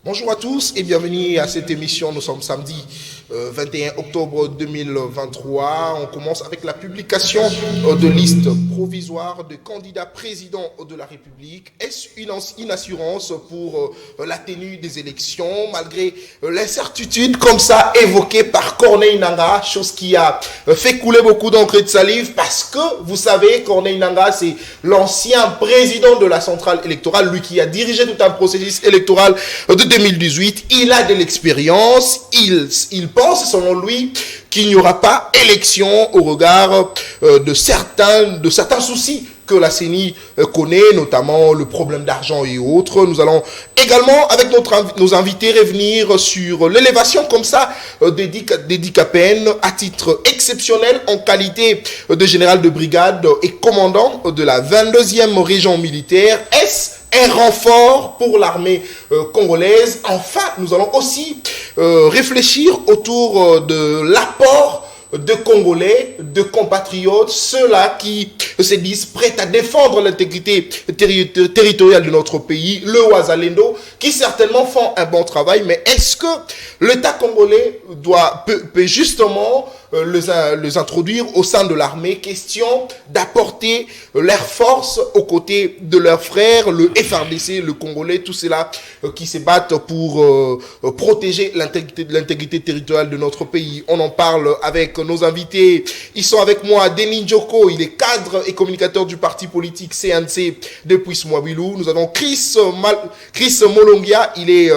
Bonjour à tous et bienvenue à cette émission. Nous sommes samedi 21 octobre 2023. On commence avec la publication de listes provisoires de candidats présidents de la République. Est-ce une assurance pour la tenue des élections malgré l'incertitude comme ça évoquée par Corneille Nangaa, chose qui a fait couler beaucoup d'encre de salive parce que vous savez, Corneille Nangaa, c'est l'ancien président de la centrale électorale, lui qui a dirigé tout un processus électoral de 2018, il a de l'expérience, il pense selon lui qu'il n'y aura pas élection au regard de certains soucis que la CENI connaît, notamment le problème d'argent et autres. Nous allons également, avec nos invités, revenir sur l'élévation comme ça des DICAPEN à titre exceptionnel en qualité de général de brigade et commandant de la 22e région militaire. Est-ce un renfort pour l'armée congolaise? Enfin, nous allons aussi réfléchir autour de l'apport de Congolais, de compatriotes, ceux-là qui se disent prêts à défendre l'intégrité territoriale de notre pays, le Ouazalendo, qui certainement font un bon travail, mais est-ce que l'État congolais peut justement les introduire au sein de l'armée? Question d'apporter leur force aux côtés de leurs frères, le FRDC, le Congolais, tous ceux-là qui se battent pour protéger l'intégrité territoriale de notre pays. On en parle avec nos invités. Ils sont avec moi. Denis Njoko, il est cadre et communicateur du parti politique CNC depuis Mwabilou. Nous avons Chris Molongia, il est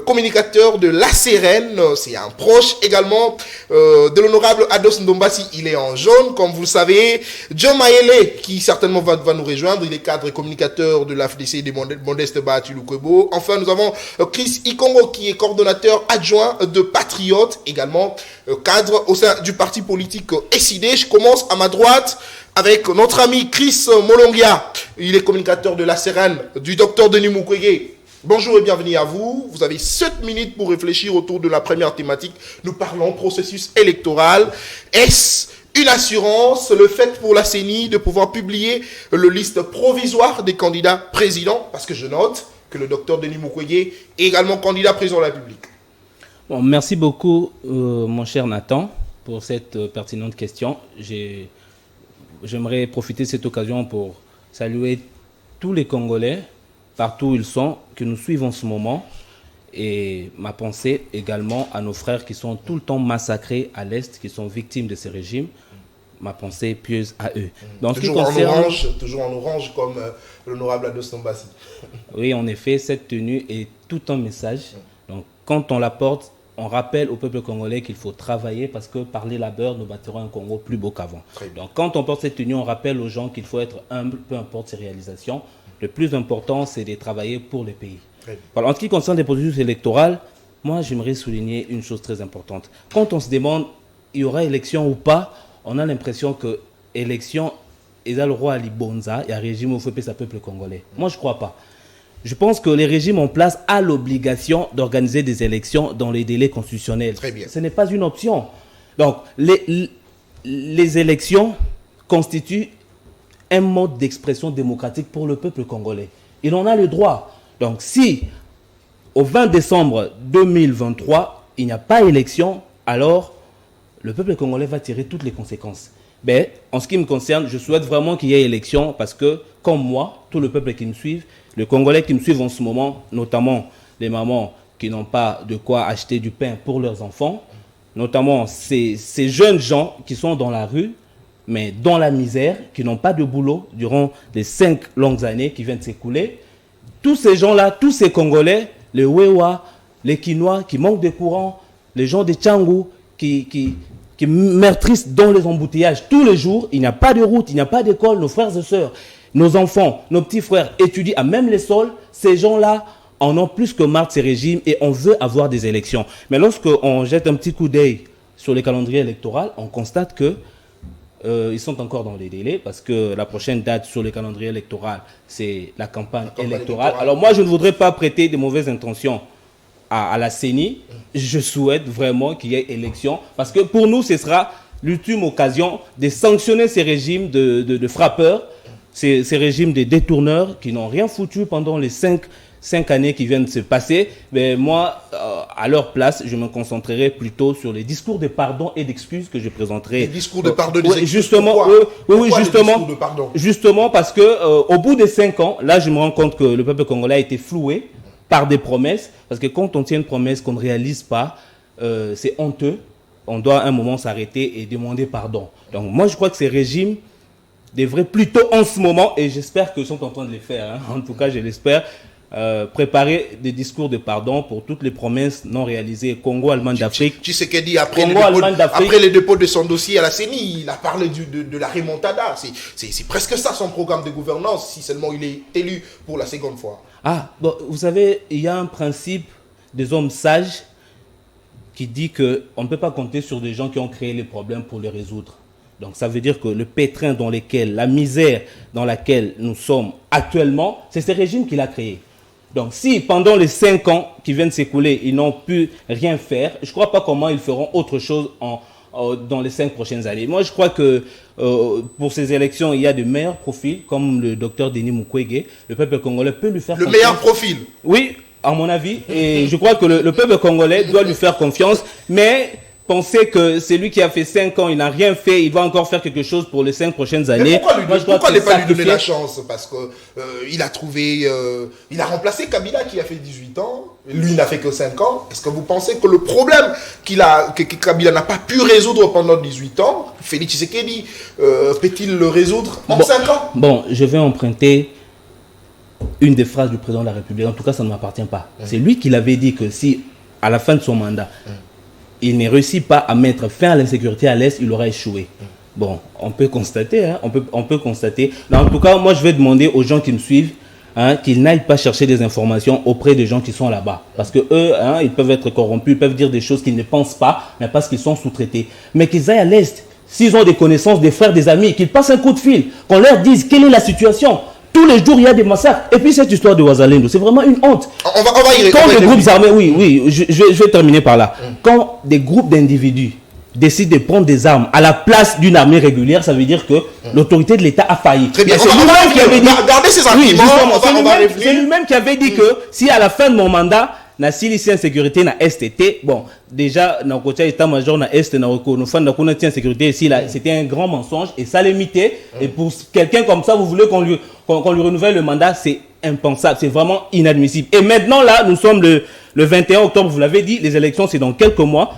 communicateur de la Sérène, c'est un proche également de l'honorable Ados Ndombasi, il est en jaune, comme vous le savez. John Mayele, qui certainement va nous rejoindre, il est cadre et communicateur de l'AFDC des Modeste Bahati Lukwebo. Enfin, nous avons Chris Ikongo, qui est coordonnateur adjoint de Patriote, également cadre au sein du parti politique SID. Je commence à ma droite avec notre ami Chris Molongia, il est communicateur de la Sérène, du docteur Denis Mukwege. Bonjour et bienvenue à vous. Vous avez 7 minutes pour réfléchir autour de la première thématique. Nous parlons processus électoral. Est-ce une assurance, le fait pour la CENI de pouvoir publier le liste provisoire des candidats présidents? Parce que je note que le docteur Denis Mukwege est également candidat président de la République. Bon, merci beaucoup, mon cher Nathan, pour cette pertinente question. J'aimerais profiter de cette occasion pour saluer tous les Congolais, partout où ils sont, que nous suivons en ce moment. Et ma pensée également à nos frères qui sont tout le temps massacrés à l'Est, qui sont victimes de ces régimes. Ma pensée pieuse à eux. Donc, toujours en orange comme l'honorable Ados Ndombasi. Oui, en effet, cette tenue est tout un message. Donc, quand on la porte, on rappelle au peuple congolais qu'il faut travailler parce que par les labeurs, nous bâtirons un Congo plus beau qu'avant. Donc, quand on porte cette tenue, on rappelle aux gens qu'il faut être humble, peu importe ses réalisations. Le plus important, c'est de travailler pour le pays. Alors, en ce qui concerne les processus électoraux, moi, j'aimerais souligner une chose très importante. Quand on se demande, il y aura élection ou pas, on a l'impression que élection, il y a le roi Ali Bonza, il y a un régime où il faut payer sa peuple congolais. Moi, je ne crois pas. Je pense que les régimes en place ont l'obligation d'organiser des élections dans les délais constitutionnels. Très bien. Ce n'est pas une option. Donc, les élections constituent un mode d'expression démocratique pour le peuple congolais. Il en a le droit. Donc, si au 20 décembre 2023, il n'y a pas élection, alors le peuple congolais va tirer toutes les conséquences. Mais en ce qui me concerne, je souhaite vraiment qu'il y ait élection parce que, comme moi, tout le peuple qui me suit, les Congolais qui me suivent en ce moment, notamment les mamans qui n'ont pas de quoi acheter du pain pour leurs enfants, notamment ces jeunes gens qui sont dans la rue, mais dans la misère, qui n'ont pas de boulot durant les 5 longues années qui viennent de s'écouler. Tous ces gens-là, tous ces Congolais, les Wewa, les Kinois qui manquent de courant, les gens de Tchangou qui meurtrissent dans les embouteillages tous les jours, il n'y a pas de route, il n'y a pas d'école, nos frères et sœurs, nos enfants, nos petits frères étudient à même les sols, ces gens-là en ont plus que marre de ces régimes et on veut avoir des élections. Mais lorsqu'on jette un petit coup d'œil sur les calendriers électoraux, on constate que ils sont encore dans les délais parce que la prochaine date sur le calendrier électoral, c'est la campagne électorale. Alors moi, je ne voudrais pas prêter de mauvaises intentions à la CENI. Je souhaite vraiment qu'il y ait élection parce que pour nous, ce sera l'ultime occasion de sanctionner ces régimes de frappeurs, ces régimes de détourneurs qui n'ont rien foutu pendant les 5 5 années qui viennent de se passer, mais moi, à leur place, je me concentrerai plutôt sur les discours de pardon et d'excuses que je présenterai. Les discours de pardon et d'excuses. Justement, justement parce que au bout de 5 ans, là, je me rends compte que le peuple congolais a été floué par des promesses, parce que quand on tient une promesse qu'on ne réalise pas, c'est honteux. On doit à un moment s'arrêter et demander pardon. Donc moi, je crois que ces régimes devraient plutôt en ce moment, et j'espère qu'ils sont en train de les faire, en tout cas je l'espère, préparer des discours de pardon pour toutes les promesses non réalisées. Congo, Allemagne d'Afrique. Tshisekedi, après les dépôts de son dossier à la CENI, il a parlé de la remontada. C'est presque ça son programme de gouvernance, si seulement il est élu pour la seconde fois. Ah, bon, vous savez, il y a un principe des hommes sages qui dit qu'on ne peut pas compter sur des gens qui ont créé les problèmes pour les résoudre. Donc ça veut dire que le pétrin dans lequel, la misère dans laquelle nous sommes actuellement, c'est ce régime qui l'a créé. Donc si pendant les 5 ans qui viennent s'écouler, ils n'ont pu rien faire, je ne crois pas comment ils feront autre chose dans les 5 prochaines années. Moi, je crois que pour ces élections, il y a de meilleurs profils, comme le docteur Denis Mukwege. Le peuple congolais peut lui faire confiance. Le meilleur profil? Oui, à mon avis. Et je crois que le peuple congolais doit lui faire confiance. Mais penser que c'est lui qui a fait 5 ans, il n'a rien fait, il va encore faire quelque chose pour les 5 prochaines années. Mais pourquoi ne pas lui donner la chance? Parce que il a trouvé, il a remplacé Kabila qui a fait 18 ans. Lui n'a fait que 5 ans. Est-ce que vous pensez que le problème que Kabila n'a pas pu résoudre pendant 18 ans, Félix Tshisekedi peut-il le résoudre en 5 ans? Bon, je vais emprunter une des phrases du président de la République. En tout cas, ça ne m'appartient pas. C'est lui qui l'avait dit que si, à la fin de son mandat, il ne réussit pas à mettre fin à l'insécurité à l'Est, il aura échoué. Bon, on peut constater, on peut constater. Mais en tout cas, moi, je vais demander aux gens qui me suivent qu'ils n'aillent pas chercher des informations auprès des gens qui sont là-bas. Parce que eux, ils peuvent être corrompus, ils peuvent dire des choses qu'ils ne pensent pas, mais parce qu'ils sont sous-traités. Mais qu'ils aillent à l'Est, s'ils ont des connaissances, des frères, des amis, qu'ils passent un coup de fil, qu'on leur dise quelle est la situation. Tous les jours, il y a des massacres. Et puis cette histoire de Ouazalendo, c'est vraiment une honte. On va y Quand des groupes armés, oui, je vais terminer par là. Quand des groupes d'individus décident de prendre des armes à la place d'une armée régulière, ça veut dire que l'autorité de l'État a failli. Très bien. C'est lui-même qui avait dit. Regardez ces arguments. C'est lui-même qui avait dit que si à la fin de mon mandat, na ici en sécurité na STT, bon, déjà na côté état-major na est na no fan na kuna sécurité ici là, c'était un grand mensonge et ça l'imitait. Et pour quelqu'un comme ça, vous voulez qu'on lui renouvelle le mandat, c'est impensable, c'est vraiment inadmissible. Et maintenant là, nous sommes le 21 octobre, vous l'avez dit, les élections c'est dans quelques mois.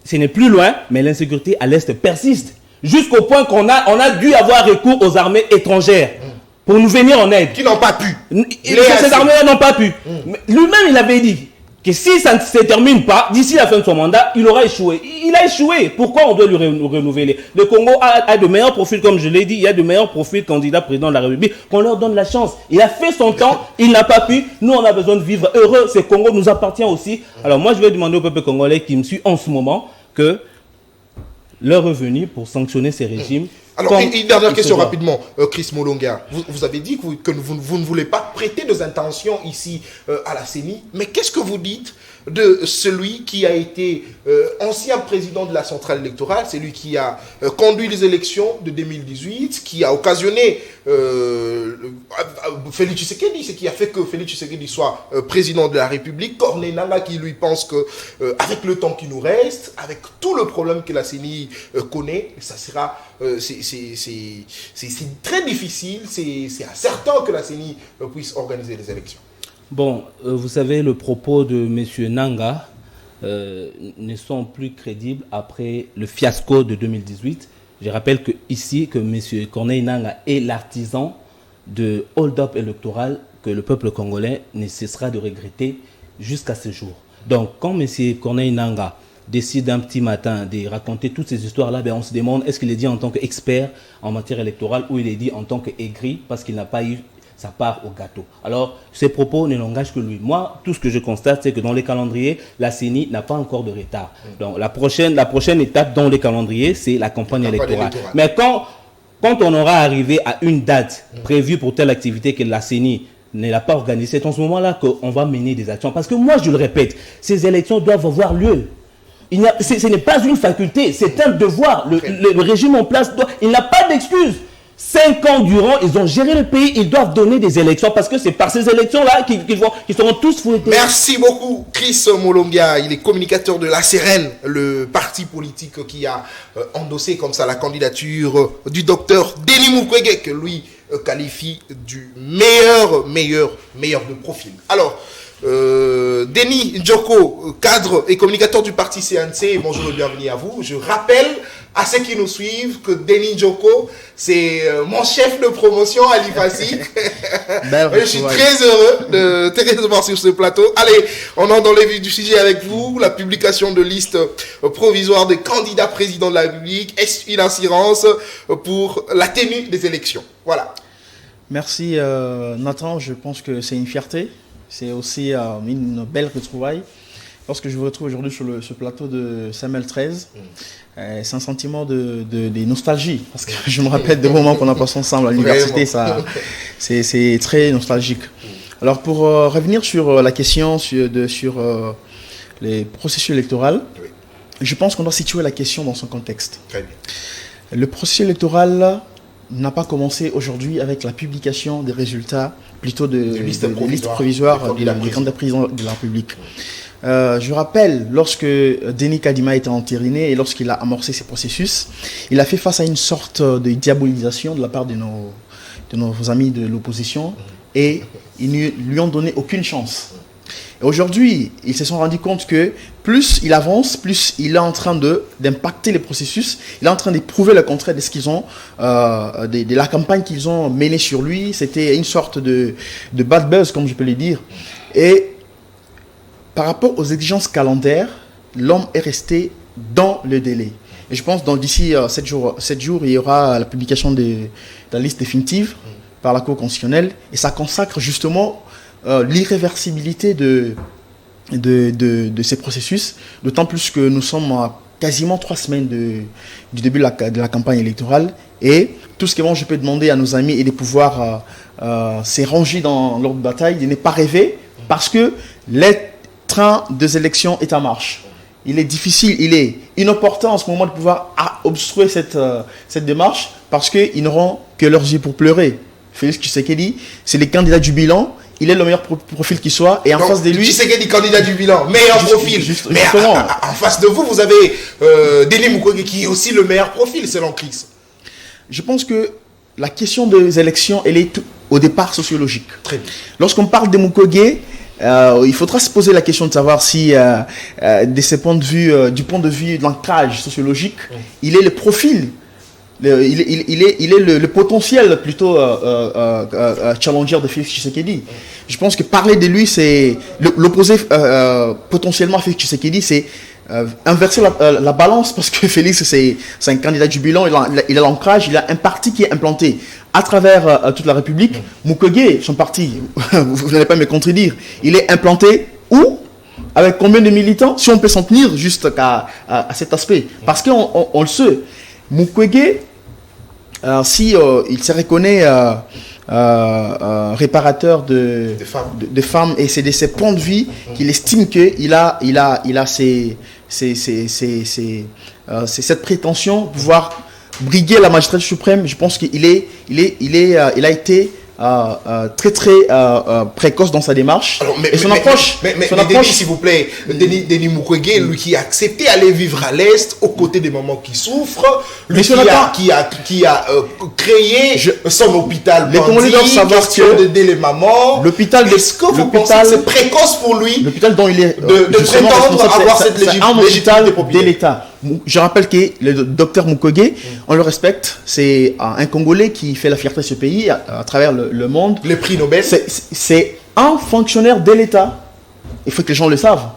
Ce n'est plus loin, mais l'insécurité à l'est persiste jusqu'au point qu'on a dû avoir recours aux armées étrangères. Pour nous venir en aide. Qui n'ont pas pu. Ces armées n'ont pas pu. Lui-même, il avait dit que si ça ne se termine pas, d'ici la fin de son mandat, il aura échoué. Il a échoué. Pourquoi on doit lui renouveler? Le Congo a de meilleurs profils, comme je l'ai dit. Il y a de meilleurs profils candidats président de la République. Qu'on leur donne la chance. Il a fait son temps. Il n'a pas pu. Nous, on a besoin de vivre heureux. Ce Congo nous appartient aussi. Alors moi, je vais demander au peuple congolais qui me suit en ce moment que leur revenu pour sanctionner ces régimes. Alors, une dernière question rapidement, Chris Molonga. Vous avez dit que vous ne voulez pas prêter des intentions ici à la CENI, mais qu'est-ce que vous dites de celui qui a été ancien président de la centrale électorale, c'est lui qui a conduit les élections de 2018, qui a occasionné Félix Tshisekedi, ce qui a fait que Félix Tshisekedi soit président de la République, Corneille Nangaa qui lui pense que avec le temps qui nous reste, avec tout le problème que la CENI connaît, ça sera c'est très difficile, c'est incertain que la CENI puisse organiser les élections. Bon, vous savez, le propos de M. Nangaa ne sont plus crédibles après le fiasco de 2018. Je rappelle que M. Corneille Nangaa est l'artisan de hold-up électoral que le peuple congolais ne cessera de regretter jusqu'à ce jour. Donc, quand M. Corneille Nangaa décide un petit matin de raconter toutes ces histoires-là, on se demande est-ce qu'il est dit en tant qu'expert en matière électorale ou il est dit en tant qu'aigri parce qu'il n'a pas eu sa part au gâteau. Alors, ces propos ne l'engagent que lui. Moi, tout ce que je constate, c'est que dans les calendriers, la CENI n'a pas encore de retard. Donc, la prochaine étape dans les calendriers, c'est la campagne électorale. Mais quand on aura arrivé à une date prévue pour telle activité que la CENI ne l'a pas organisée, c'est en ce moment-là qu'on va mener des actions. Parce que moi, je le répète, ces élections doivent avoir lieu. Ce n'est pas une faculté, c'est un devoir. Le régime en place, il n'a pas d'excuse. 5 ans durant, ils ont géré le pays, ils doivent donner des élections parce que c'est par ces élections-là qu'ils seront tous fouettés. Merci beaucoup, Chris Molongia. Il est communicateur de la CRN, le parti politique qui a endossé comme ça la candidature du docteur Denis Mukwege, que lui qualifie du meilleur de profil. Alors, Denis Njoko, cadre et communicateur du parti CNC, bonjour et bienvenue à vous. Je rappelle à ceux qui nous suivent que Denis Njoko, c'est mon chef de promotion à l'IFACI. Je suis très heureux de te recevoir sur ce plateau. Allez, on entre dans le vif du sujet avec vous. La publication de liste provisoire des candidats présidents de la République. Est-ce une assurance pour la tenue des élections? Voilà. Merci Nathan, je pense que c'est une fierté. C'est aussi une belle retrouvaille. Lorsque je vous retrouve aujourd'hui sur ce plateau de Samuel 13, c'est un sentiment de nostalgie. Parce que je me rappelle des moments qu'on a passés ensemble à l'université. C'est très nostalgique. Alors pour revenir sur la question sur les processus électoraux, je pense qu'on doit situer la question dans son contexte. Très bien. Le processus électoral n'a pas commencé aujourd'hui avec la publication des résultats plutôt de liste provisoire des candidats présidents de la République. Je rappelle, lorsque Denis Kadima a été entériné et lorsqu'il a amorcé ces processus, il a fait face à une sorte de diabolisation de la part de nos amis de l'opposition et ils ne lui ont donné aucune chance. Aujourd'hui, ils se sont rendus compte que plus il avance, plus il est en train d'impacter les processus. Il est en train de prouver le contraire de ce qu'ils ont, de la campagne qu'ils ont menée sur lui. C'était une sorte de bad buzz, comme je peux le dire. Et par rapport aux exigences calendaires, l'homme est resté dans le délai. Et je pense que d'ici 7 jours, il y aura la publication de la liste définitive par la Cour constitutionnelle. Et ça consacre justement l'irréversibilité de ces processus, d'autant plus que nous sommes à quasiment 3 semaines du début de la campagne électorale et tout ce que je peux demander à nos amis est de pouvoir se ranger dans l'ordre de bataille, de ne pas rêver parce que le train des élections est en marche. Il est difficile, il est inopportun en ce moment de pouvoir obstruer cette démarche parce qu'ils n'auront que leurs yeux pour pleurer. Félix Tshisekedi, c'est les candidats du bilan. Il est le meilleur profil qui soit. Et en face de lui... Tshisekedi, candidat du bilan, meilleur profil. Mais en face de vous, vous avez Denis Mukwege qui est aussi le meilleur profil selon Chris. Je pense que la question des élections, elle est au départ sociologique. Très bien. Lorsqu'on parle de Mukwege, il faudra se poser la question de savoir si, de ce point de vue, du point de vue de l'ancrage sociologique, il est le profil. Il est le potentiel plutôt challenger de Félix Tshisekedi. Je pense que parler de lui, c'est l'opposé potentiellement à Félix Tshisekedi, c'est inverser la balance parce que Félix, c'est un candidat du bilan, il a l'ancrage, il a un parti qui est implanté à travers toute la République. Mukwege, son parti, vous n'allez pas me contredire, il est implanté où? Avec combien de militants? Si on peut s'en tenir juste à cet aspect. Parce qu'on le sait, Mukwege, si il se reconnaît réparateur de femmes et c'est de ses points de vue qu'il estime qu'il a cette prétention de pouvoir briguer la magistrature suprême. Je pense qu'il a été très précoce dans sa démarche. Alors, Denis, s'il vous plaît, Denis Mukwege, lui qui a accepté d'aller vivre à l'Est aux côtés des mamans qui souffrent, lui qui a créé son hôpital. Les Congolais doivent savoir que d'aider les mamans. Est-ce que vous pensez que c'est précoce pour lui l'hôpital dont il est de prétendre avoir cette légitimité de l'État? Je rappelle que le docteur Mukwege, on le respecte, c'est un Congolais qui fait la fierté de ce pays à travers le monde. Le prix Nobel. C'est un fonctionnaire de l'État. Il faut que les gens le savent.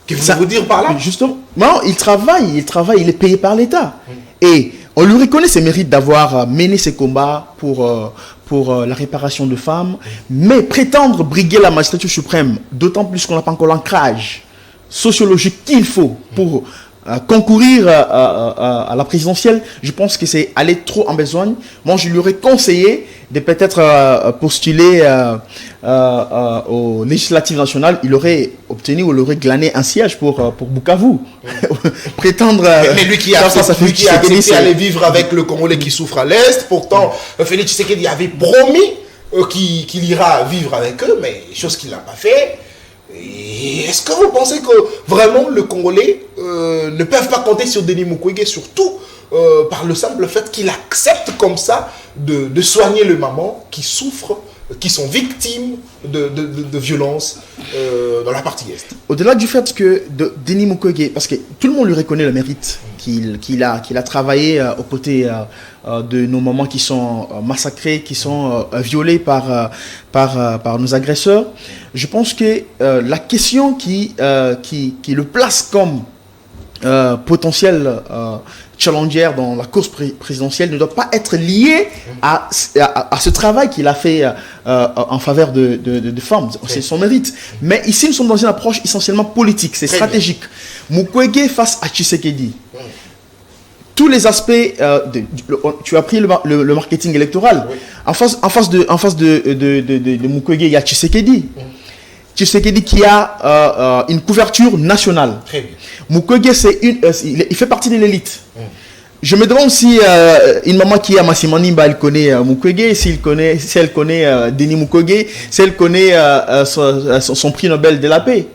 Qu'est-ce que vous dire par là? Justement, non, il travaille, il est payé par l'État. Et on lui reconnaît ses mérites d'avoir mené ses combats pour la réparation de femmes, mais prétendre briguer la magistrature suprême, d'autant plus qu'on n'a pas encore l'ancrage sociologique qu'il faut pour concourir à la présidentielle, je pense que c'est aller trop en besogne. Moi, je lui aurais conseillé de peut-être postuler aux législatives nationales. Il aurait obtenu ou il aurait glané un siège pour Bukavu. Prétendre... mais lui qui a accepté d'aller vivre avec le Congolais qui souffre à l'Est, pourtant, Félix Tshisekedi avait promis qu'il ira vivre avec eux, mais chose qu'il n'a pas fait. Est-ce que vous pensez que vraiment le Congolais ne peuvent pas compter sur Denis Mukwege, surtout par le simple fait qu'il accepte comme ça de soigner les mamans qui souffrent, qui sont victimes de violences dans la partie Est? Au-delà du fait que Denis Mukwege, parce que tout le monde lui reconnaît le mérite qu'il a travaillé aux côtés de nos mamans qui sont massacrées, qui sont violées par nos agresseurs, je pense que la question qui le place comme potentiel challenger dans la course présidentielle ne doit pas être liée à ce travail qu'il a fait en faveur de femmes. C'est son mérite. Mais ici, nous sommes dans une approche essentiellement politique, c'est stratégique. Mukwege face à Tshisekedi. Tous les aspects, tu as pris le marketing électoral. Oui. En face de Mukwege, il y a Tshisekedi. Tshisekedi qui a une couverture nationale. Très bien. Mukwege, il fait partie de l'élite. Je me demande si une maman qui est à Massimanimba, elle connaît Mukwege, si elle connaît Denis Mukwege, si elle connaît son prix Nobel de la paix.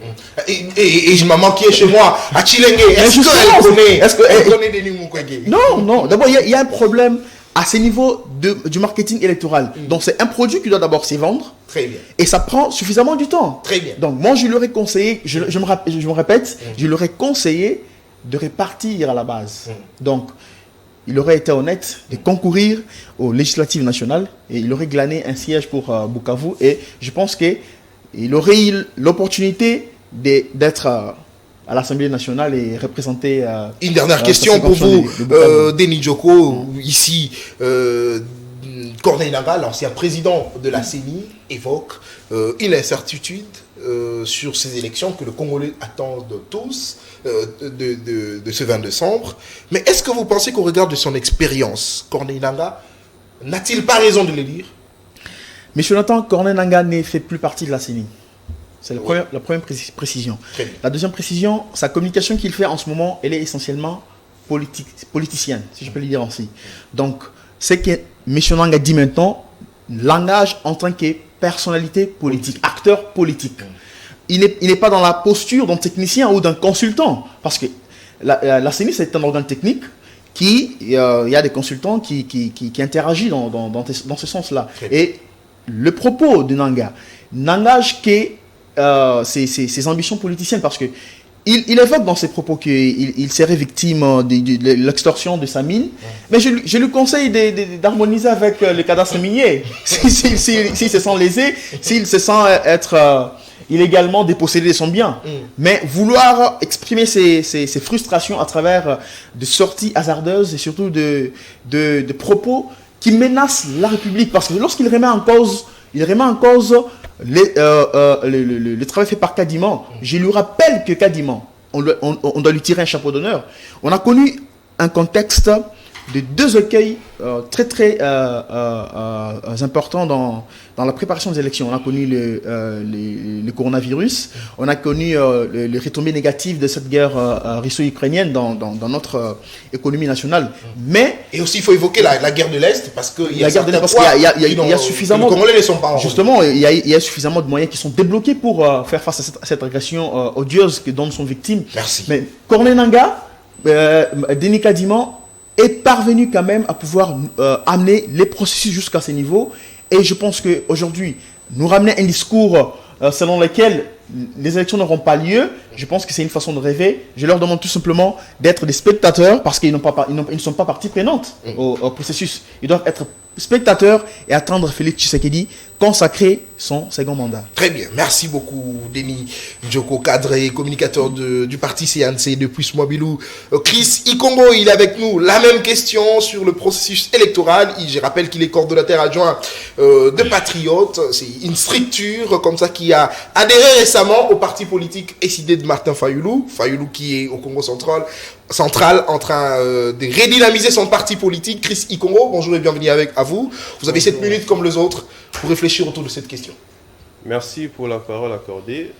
Et une maman qui est chez moi, à Chilenge, est-ce qu'elle connaît Denis Mukwege? Non. D'abord, il y a un problème à ce niveau du marketing électoral. Donc, c'est un produit qui doit d'abord se vendre. Très bien. Et ça prend suffisamment du temps. Très bien. Donc, moi, je leur ai conseillé, je me répète, je leur ai conseillé de repartir à la base. Donc, il aurait été honnête de concourir aux législatives nationales et il aurait glané un siège pour Bukavu. Et je pense qu'il aurait eu l'opportunité d'être à l'Assemblée nationale et représenter... Une dernière question pour vous, Denis Djoko, ici, Corneille Nangaa, l'ancien président de la CENI, évoque une incertitude sur ces élections que le Congolais attendent tous de ce 20 décembre. Mais est-ce que vous pensez qu'au regard de son expérience, Corneille Nangaa n'a-t-il pas raison de le dire? Monsieur Nathan, Corneille Nangaa ne fait plus partie de la CENI. C'est la première précision. La deuxième précision, sa communication qu'il fait en ce moment, elle est essentiellement politicienne, si je peux le dire ainsi. Donc, ce que M. Nangaa dit maintenant l'engage en tant que personnalité politique, acteur politique. Il n'est pas dans la posture d'un technicien ou d'un consultant, parce que la CENI, c'est un organe technique il y a des consultants qui interagissent dans ce sens-là. Et le propos de Nangaa n'engage que ses ambitions politiciennes, parce que il évoque dans ses propos qu'il serait victime de l'extorsion de sa mine, mais je lui conseille d'harmoniser avec le cadastre minier. S'il se sent lésé, s'il se sent être illégalement dépossédé de son bien. Mais vouloir exprimer ses frustrations à travers de sorties hasardeuses et surtout de propos qui menacent la République, parce que lorsqu'il remet en cause le travail fait par Kadiman, je lui rappelle que Kadiman, on doit lui tirer un chapeau d'honneur. On a connu un contexte de deux écueils très importants dans la préparation des élections. On a connu le coronavirus, on a connu les retombées négatives de cette guerre russo-ukrainienne dans notre économie nationale. Mais et aussi il faut évoquer la guerre de l'Est, parce qu'il y a suffisamment. Les Congolais ne sont pas en justement, il y a suffisamment de moyens qui sont débloqués pour faire face à cette agression odieuse dont sont victimes. Merci. Mais Corneille Nangaa, Denis Kadiman est parvenu quand même à pouvoir amener les processus jusqu'à ce niveau. Et je pense qu'aujourd'hui, nous ramener un discours selon lequel les élections n'auront pas lieu, je pense que c'est une façon de rêver. Je leur demande tout simplement d'être des spectateurs, parce qu'ils ne sont pas partie prenante au processus. Ils doivent être spectateurs et attendre Félix Tshisekedi consacrer son second mandat. Très bien, merci beaucoup Denis Djoko, cadre et communicateur du parti CNC depuis Smobilou. Chris Ikongo, il est avec nous. La même question sur le processus électoral. Je rappelle qu'il est coordonnateur adjoint de Patriotes. C'est une structure comme ça qui a adhéré récemment récemment au parti politique SID de Martin Fayoulou. Fayoulou qui est au Congo central en train de redynamiser son parti politique. Chris Ikongo, bonjour et bienvenue à vous. Vous avez 7 minutes comme les autres pour réfléchir autour de cette question. Merci pour la parole accordée.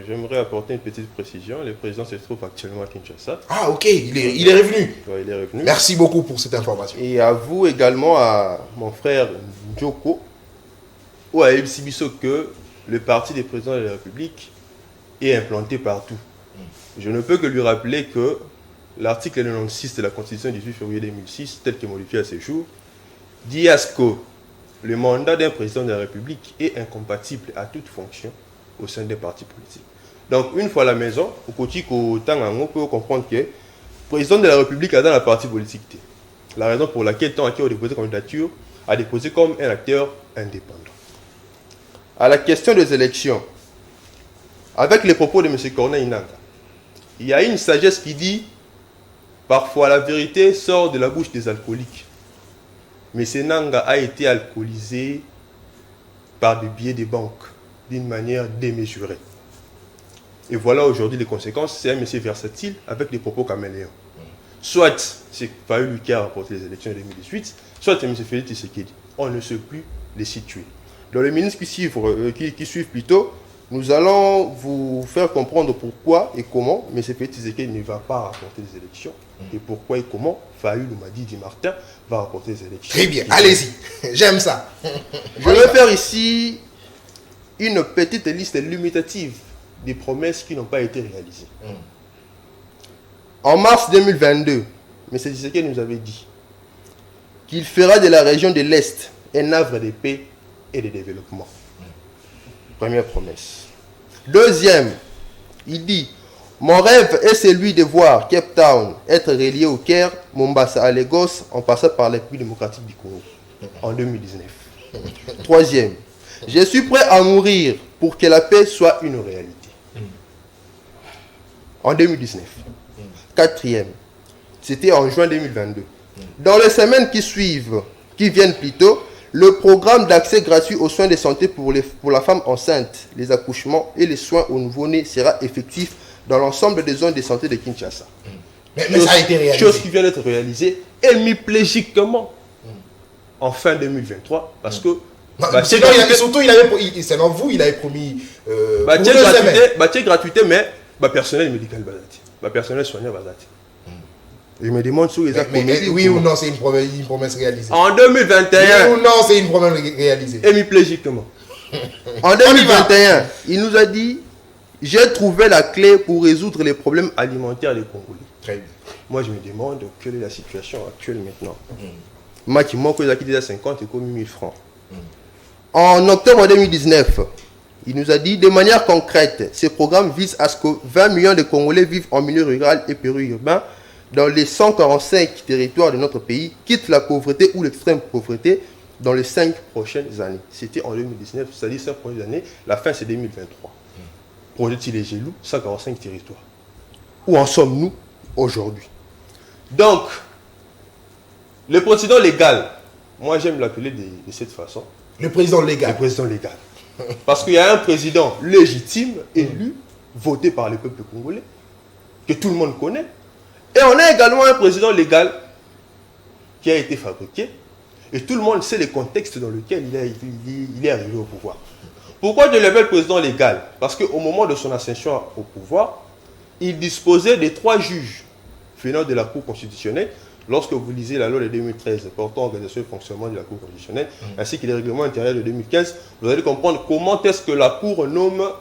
J'aimerais apporter une petite précision. Le président se trouve actuellement à Kinshasa. Ah ok, il est revenu. Ouais, il est revenu. Merci beaucoup pour cette information. Et à vous également, à mon frère Djoko, ou à MC Bisso, que le parti des présidents de la République est implanté partout. Je ne peux que lui rappeler que l'article 96 de la Constitution du 18 février 2006, tel que modifié à ce jour, dit à ce que le mandat d'un président de la République est incompatible à toute fonction au sein des partis politiques. Donc, une fois à la maison, au côté on peut comprendre que le président de la République a dans la partie politique. La raison pour laquelle tant qui a déposé candidature a déposé comme un acteur indépendant. À la question des élections, avec les propos de M. Corneille Nangaa, il y a une sagesse qui dit parfois la vérité sort de la bouche des alcooliques. Mais M. Nangaa a été alcoolisé par des billets de banque d'une manière démesurée. Et voilà aujourd'hui les conséquences. C'est un monsieur versatile avec des propos caméléons. Soit c'est Fayoulou qui a remporté les élections de 2018, soit c'est M. Félix Tshisekedi. On ne sait plus les situer. Dans les ministres qui suivent plutôt, nous allons vous faire comprendre pourquoi et comment M. Félix Tshisekedi ne va pas remporter les élections et pourquoi et comment Fayoulou Madidi Martin va remporter les élections. Très bien, allez-y, j'aime ça. Je vais faire ici une petite liste limitative des promesses qui n'ont pas été réalisées. En mars 2022, M. Tshisekedi nous avait dit qu'il fera de la région de l'Est un havre de paix et de développement. Première promesse. Deuxième, il dit « Mon rêve est celui de voir Cape Town être relié au Caire, Mombasa à Lagos, en passant par la République démocratique du Congo en 2019. » Troisième, « Je suis prêt à mourir pour que la paix soit une réalité. » En 2019. Quatrième, c'était en juin 2022. Dans les semaines qui viennent plutôt, le programme d'accès gratuit aux soins de santé pour la femme enceinte, les accouchements et les soins aux nouveau-nés sera effectif dans l'ensemble des zones de santé de Kinshasa. Mais ça a été réalisé. Chose qui vient d'être réalisée hémiplégiquement en fin 2023 parce que surtout il avait promis gratuité mais personnel médical basati, personnel soignant basati. Je me demande si les actes oui ou non, c'est une promesse réalisée. En 2021. Oui ou non, c'est une promesse réalisée. Hémiplégiquement. En 2021, il nous a dit j'ai trouvé la clé pour résoudre les problèmes alimentaires des Congolais. Très bien. Moi, je me demande quelle est la situation actuelle maintenant. Moi qui manque les acquis à 50 et comme 1000 francs. En octobre 2019, il nous a dit de manière concrète, ce programme vise à ce que 20 millions de Congolais vivent en milieu rural et périurbain dans les 145 territoires de notre pays, quittent la pauvreté ou l'extrême pauvreté dans les 5 prochaines années. C'était en 2019, c'est-à-dire 5 prochaines années, la fin c'est 2023. Projet Tilé-Gelou, 145 territoires. Où en sommes-nous aujourd'hui? Donc, le président légal, moi j'aime l'appeler de cette façon. Le président légal. Le président légal. Parce qu'il y a un président légitime, élu, voté par le peuple congolais, que tout le monde connaît. Et on a également un président légal qui a été fabriqué. Et tout le monde sait le contexte dans lequel il est arrivé au pouvoir. Pourquoi je l'appelle président légal? Parce qu'au moment de son ascension au pouvoir, il disposait de 3 juges venant de la Cour constitutionnelle. Lorsque vous lisez la loi de 2013 portant organisation et fonctionnement de la Cour constitutionnelle, ainsi que les règlements intérieurs de 2015, vous allez comprendre comment est-ce que la Cour nomme,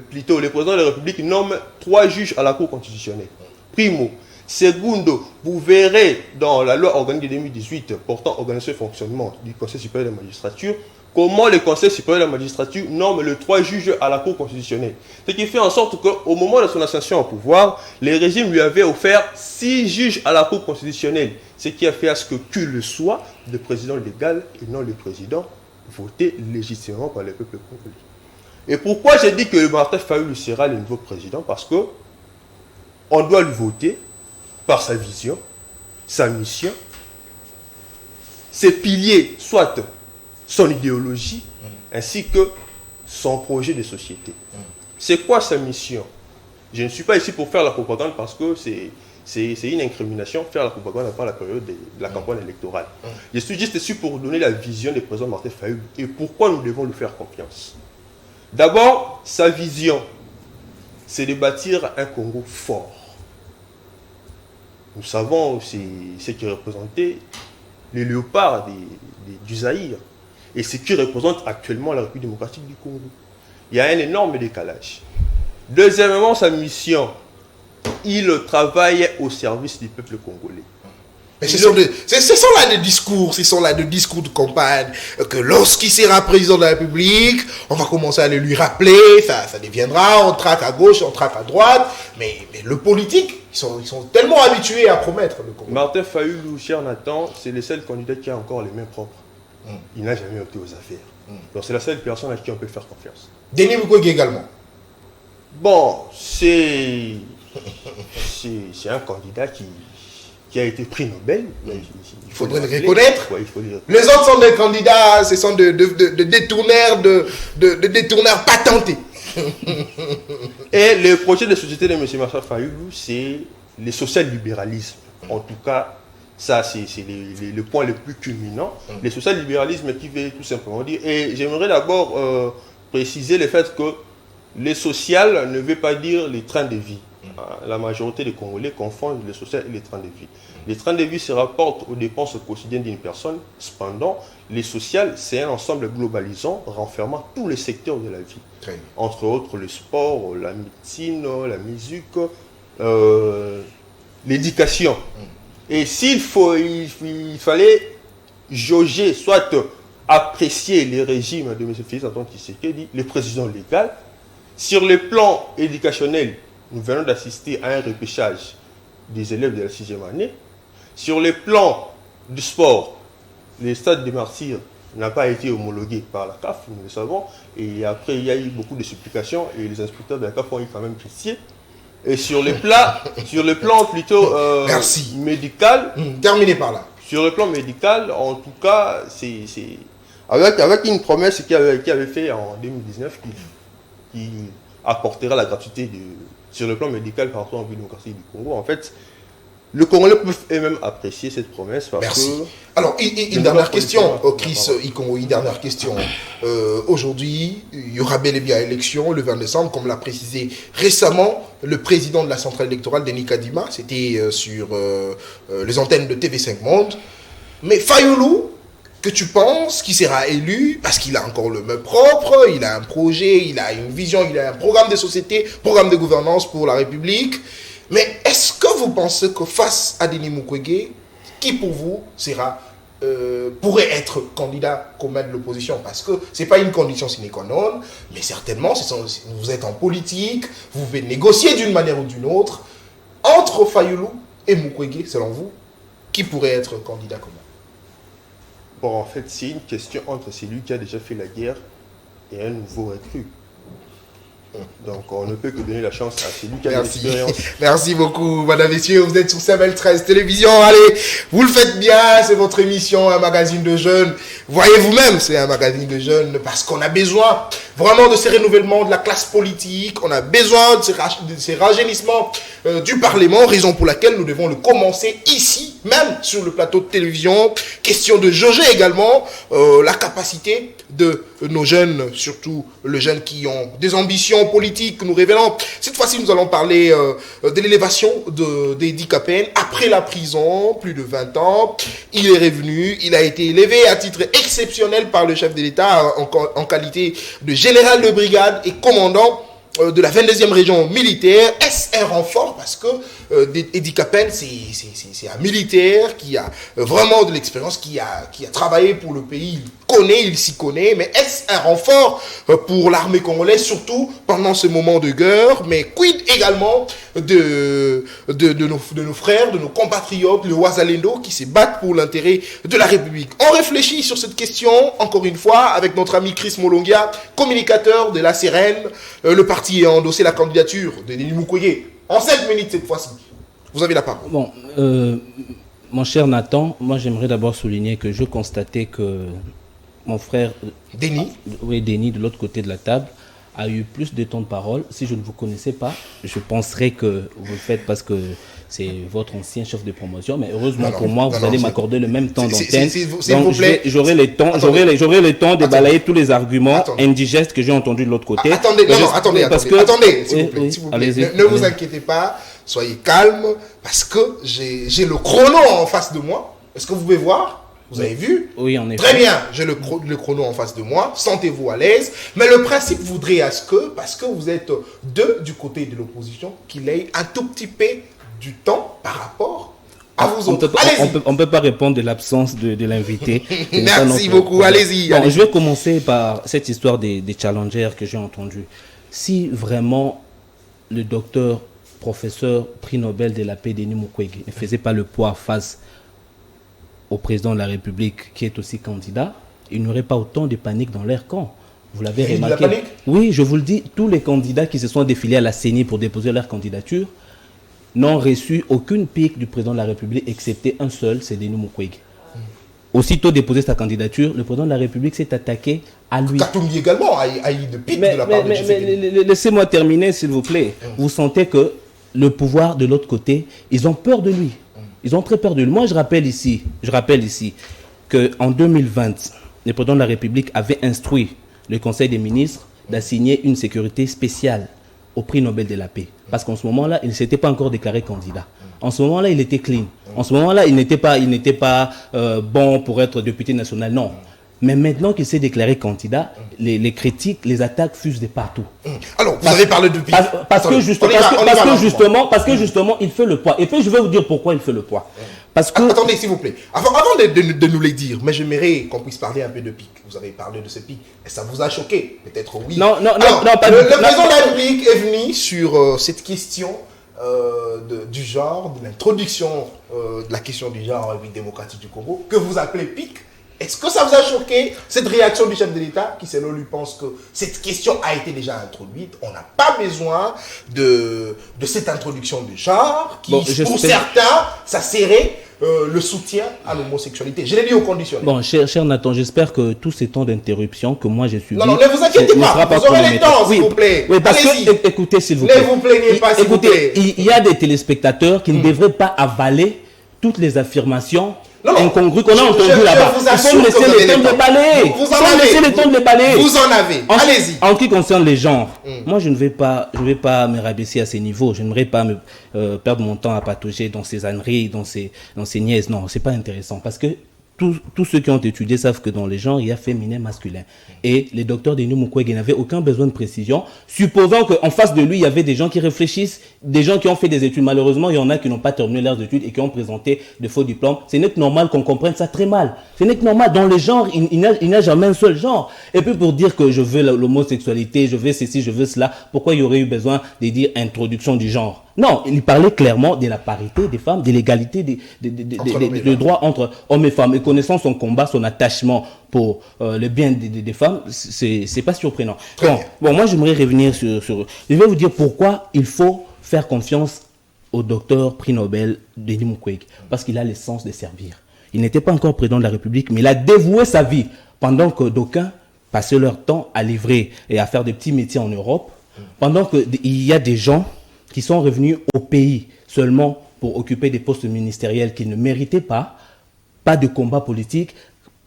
plutôt le président de la République nomme 3 juges à la Cour constitutionnelle. Primo. Segundo, vous verrez dans la loi organique de 2018 portant organisation et fonctionnement du Conseil supérieur de la magistrature, comment le Conseil supérieur de la magistrature nomme les 3 juges à la Cour constitutionnelle. Ce qui fait en sorte qu'au moment de son ascension au pouvoir, les régimes lui avaient offert 6 juges à la Cour constitutionnelle. Ce qui a fait à ce qu'il soit le président légal et non le président voté légitimement par le peuple congolais. Et pourquoi j'ai dit que Martin Fayoulou sera le nouveau président? Parce que on doit le voter par sa vision, sa mission, ses piliers, soit son idéologie, ainsi que son projet de société. C'est quoi sa mission? Je ne suis pas ici pour faire la propagande parce que c'est une incrimination, faire la propagande à la période de la campagne électorale. Je suis juste ici pour donner la vision du président Martin Fayulu et pourquoi nous devons lui faire confiance. D'abord, sa vision, c'est de bâtir un Congo fort. Nous savons ce qui représentait les léopards du Zaïre et ce qui représente actuellement la République démocratique du Congo. Il y a un énorme décalage. Deuxièmement, sa mission, il travaille au service du peuple congolais. Mais ce sont là des discours, de campagne, que lorsqu'il sera président de la République, on va commencer à lui rappeler, ça deviendra, on traque à gauche, on traque à droite, mais le politique, ils sont tellement habitués à promettre le Congo. Martin Fayulu, cher Nathan, c'est le seul candidat qui a encore les mains propres. Il n'a jamais été aux affaires. Donc c'est la seule personne à qui on peut faire confiance. Denis Mukwege également. Bon, c'est un candidat qui a été prix Nobel. Il faudrait le reconnaître. Ouais, il faut le... Les autres sont des candidats, ce sont de détourneurs patentés. Et le projet de société de M. Martin Fayulu, c'est le social-libéralisme. En tout cas, ça, c'est le point le plus culminant. Le social-libéralisme qui veut tout simplement dire... Et j'aimerais d'abord préciser le fait que le social ne veut pas dire les trains de vie. La majorité des Congolais confondent le social et les trains de vie. Les trains de vie se rapportent aux dépenses quotidiennes d'une personne. Cependant, le social, c'est un ensemble globalisant renfermant tous les secteurs de la vie. Entre autres, le sport, la médecine, la musique, l'éducation. Et s'il fallait jauger, soit apprécier les régimes de M. Félix Antoine Tshisekedi, le président légal, sur le plan éducationnel, nous venons d'assister à un repêchage des élèves de la 6e année. Sur le plan du sport, le stade des Martyrs n'a pas été homologué par la CAF, nous le savons. Et après, il y a eu beaucoup de supplications et les inspecteurs de la CAF ont eu quand même critiqué. Et sur le plan plutôt médical... Terminé par là. Sur le plan médical, en tout cas, c'est avec une promesse qu'il avait fait en 2019 qui apportera la gratuité sur le plan médical partout en démocratie du Congo. En fait, le Congolais peut même apprécier cette promesse parce Merci. que... Alors, une dernière question, Chris Ikongo, une dernière question. Aujourd'hui, il y aura bel et bien élection le 20 décembre, comme l'a précisé récemment le président de la centrale électorale, Denis Kadima. C'était sur les antennes de TV5 Monde. Mais Fayulu, que tu penses qu'il sera élu parce qu'il a encore le main propre, il a un projet, il a une vision, il a un programme de société, programme de gouvernance pour la République. Mais est-ce que vous pensez que face à Denis Mukwege, qui pour vous pourrait être candidat commun de l'opposition? Parce que ce n'est pas une condition sine qua non, mais certainement, vous êtes en politique, vous pouvez négocier d'une manière ou d'une autre. Entre Fayulu et Mukwege, selon vous, qui pourrait être candidat commun? Bon, en fait, c'est une question entre celui qui a déjà fait la guerre et un nouveau recrue. Donc, on ne peut que donner la chance à celui qui a l'expérience. Merci beaucoup, madame, messieurs. Vous êtes sur CML 13 Télévision. Allez, vous le faites bien. C'est votre émission, un magazine de jeunes. Voyez vous-même, c'est un magazine de jeunes parce qu'on a besoin vraiment de ces renouvellements de la classe politique. On a besoin de ces rajeunissements du Parlement, raison pour laquelle nous devons le commencer ici, même sur le plateau de télévision. Question de jauger également la capacité de nos jeunes, surtout les jeunes qui ont des ambitions politiques, nous révélons. Cette fois-ci, nous allons parler de l'élévation d'Edi Kapene après la prison, plus de 20 ans. Il est revenu, il a été élevé à titre exceptionnel par le chef de l'État en qualité de général de brigade et commandant de la 22e région militaire. Est-ce un renfort? Parce que Edi Kapene, c'est un militaire qui a vraiment de l'expérience, qui a travaillé pour le pays, il s'y connaît, mais est-ce un renfort pour l'armée congolaise, surtout pendant ce moment de guerre? Mais quid également de nos frères, de nos compatriotes, le Ouazalendo, qui se battent pour l'intérêt de la République? On réfléchit sur cette question, encore une fois, avec notre ami Chris Molongia, communicateur de la Sérène, le parti a endossé la candidature de Denis Mukwege. En 5 minutes cette fois-ci. Vous avez la parole. Bon, mon cher Nathan, moi j'aimerais d'abord souligner que je constatais que mon frère Denis, Denis, de l'autre côté de la table, a eu plus de temps de parole. Si je ne vous connaissais pas, je penserais que vous le faites parce que c'est votre ancien chef de promotion. Mais heureusement pour moi, vous allez m'accorder le même temps d'antenne. Donc j'aurai le temps de balayer tous les arguments indigestes que j'ai entendus de l'autre côté. Attendez, s'il vous plaît. Ne vous inquiétez pas, soyez calme, parce que j'ai le chrono en face de moi. Est-ce que vous pouvez voir? Vous avez vu? Oui, en effet. Très bien, j'ai le chrono en face de moi, sentez-vous à l'aise. Mais le principe voudrait parce que vous êtes deux du côté de l'opposition, qu'il ait un tout petit peu du temps par rapport à vous autres. On ne peut pas répondre de l'absence de l'invité. Merci beaucoup, allez-y. Je vais commencer par cette histoire des challengers que j'ai entendue. Si vraiment le docteur, professeur, prix Nobel de la paix, Denis Mukwege, ne faisait pas le poids face au président de la République qui est aussi candidat, il n'y aurait pas autant de panique dans leur camp. Vous l'avez remarqué. De la panique? Oui, je vous le dis, tous les candidats qui se sont défilés à la CENI pour déposer leur candidature n'ont reçu aucune pique du président de la République, excepté un seul, c'est Denis Mukwege. Aussitôt déposé sa candidature, le président de la République s'est attaqué à lui. Katumbi également a eu de pique de la part de Tshisekedi. Laissez-moi terminer, s'il vous plaît. Vous sentez que le pouvoir de l'autre côté, ils ont peur de lui. Ils ont très peur de lui. Moi, je rappelle ici qu'en 2020, le président de la République avait instruit le Conseil des ministres d'assigner une sécurité spéciale au prix Nobel de la paix. Parce qu'en ce moment-là, il ne s'était pas encore déclaré candidat. En ce moment-là, il était clean. En ce moment-là, il n'était pas bon pour être député national. Non. Mais maintenant qu'il s'est déclaré candidat, les critiques, les attaques fusent de partout. Alors, vous avez parlé de pique. Parce que justement, il fait le poids. Et puis, je vais vous dire pourquoi il fait le poids. Parce que... Attendez, s'il vous plaît. Avant de nous les dire, mais j'aimerais qu'on puisse parler un peu de pique. Vous avez parlé de ce pique. Et ça vous a choqué? Peut-être oui. Non, le président de la République est venu sur cette question du genre, de l'introduction de la question du genre en République démocratique du Congo, que vous appelez pique. Est-ce que ça vous a choqué, cette réaction du chef de l'État, qui selon lui pense que cette question a été déjà introduite, on n'a pas besoin de cette introduction du genre, qui pour certains, ça serait le soutien à l'homosexualité. Je l'ai dit au conditionnel. Bon, cher Nathan, j'espère que tous ces temps d'interruption que moi j'ai suivi... Non, ne vous inquiétez pas, vous aurez le temps, s'il vous plaît. Oui, parce que, écoutez, s'il vous plaît. Ne vous plaignez pas, s'il vous plaît. Il y a des téléspectateurs qui ne devraient pas avaler toutes les affirmations incongrues qu'on a entendues là-bas. Il faut me laisser le temps de les balayer. Vous en avez. Allez-y. En ce qui concerne les genres, moi je ne vais pas me rabaisser à ces niveaux. Je n'aimerais pas me perdre mon temps à patauger dans ces âneries, dans ces niaises. Non, c'est pas intéressant parce que tous ceux qui ont étudié savent que dans les genres, il y a féminin, masculin. Et les docteurs Denis Mukwege n'avaient aucun besoin de précision. Supposons qu'en face de lui, il y avait des gens qui réfléchissent, des gens qui ont fait des études. Malheureusement, il y en a qui n'ont pas terminé leurs études et qui ont présenté de faux diplômes. Ce n'est que normal qu'on comprenne ça très mal. Ce n'est que normal. Dans les genres, il n'y a jamais un seul genre. Et puis pour dire que je veux l'homosexualité, je veux ceci, je veux cela, pourquoi il y aurait eu besoin de dire introduction du genre? Non, il parlait clairement de la parité des femmes, de l'égalité des droits entre hommes et femmes. Et connaissant son combat, son attachement pour le bien des femmes, c'est pas surprenant. Bon, moi j'aimerais revenir sur... Je vais vous dire pourquoi il faut faire confiance au docteur prix Nobel Denis Mukwege. Parce qu'il a l'essence de servir. Il n'était pas encore président de la République, mais il a dévoué sa vie pendant que d'aucuns passaient leur temps à livrer et à faire des petits métiers en Europe. Pendant qu'il y a des gens qui sont revenus au pays seulement pour occuper des postes ministériels qu'ils ne méritaient pas de combat politique,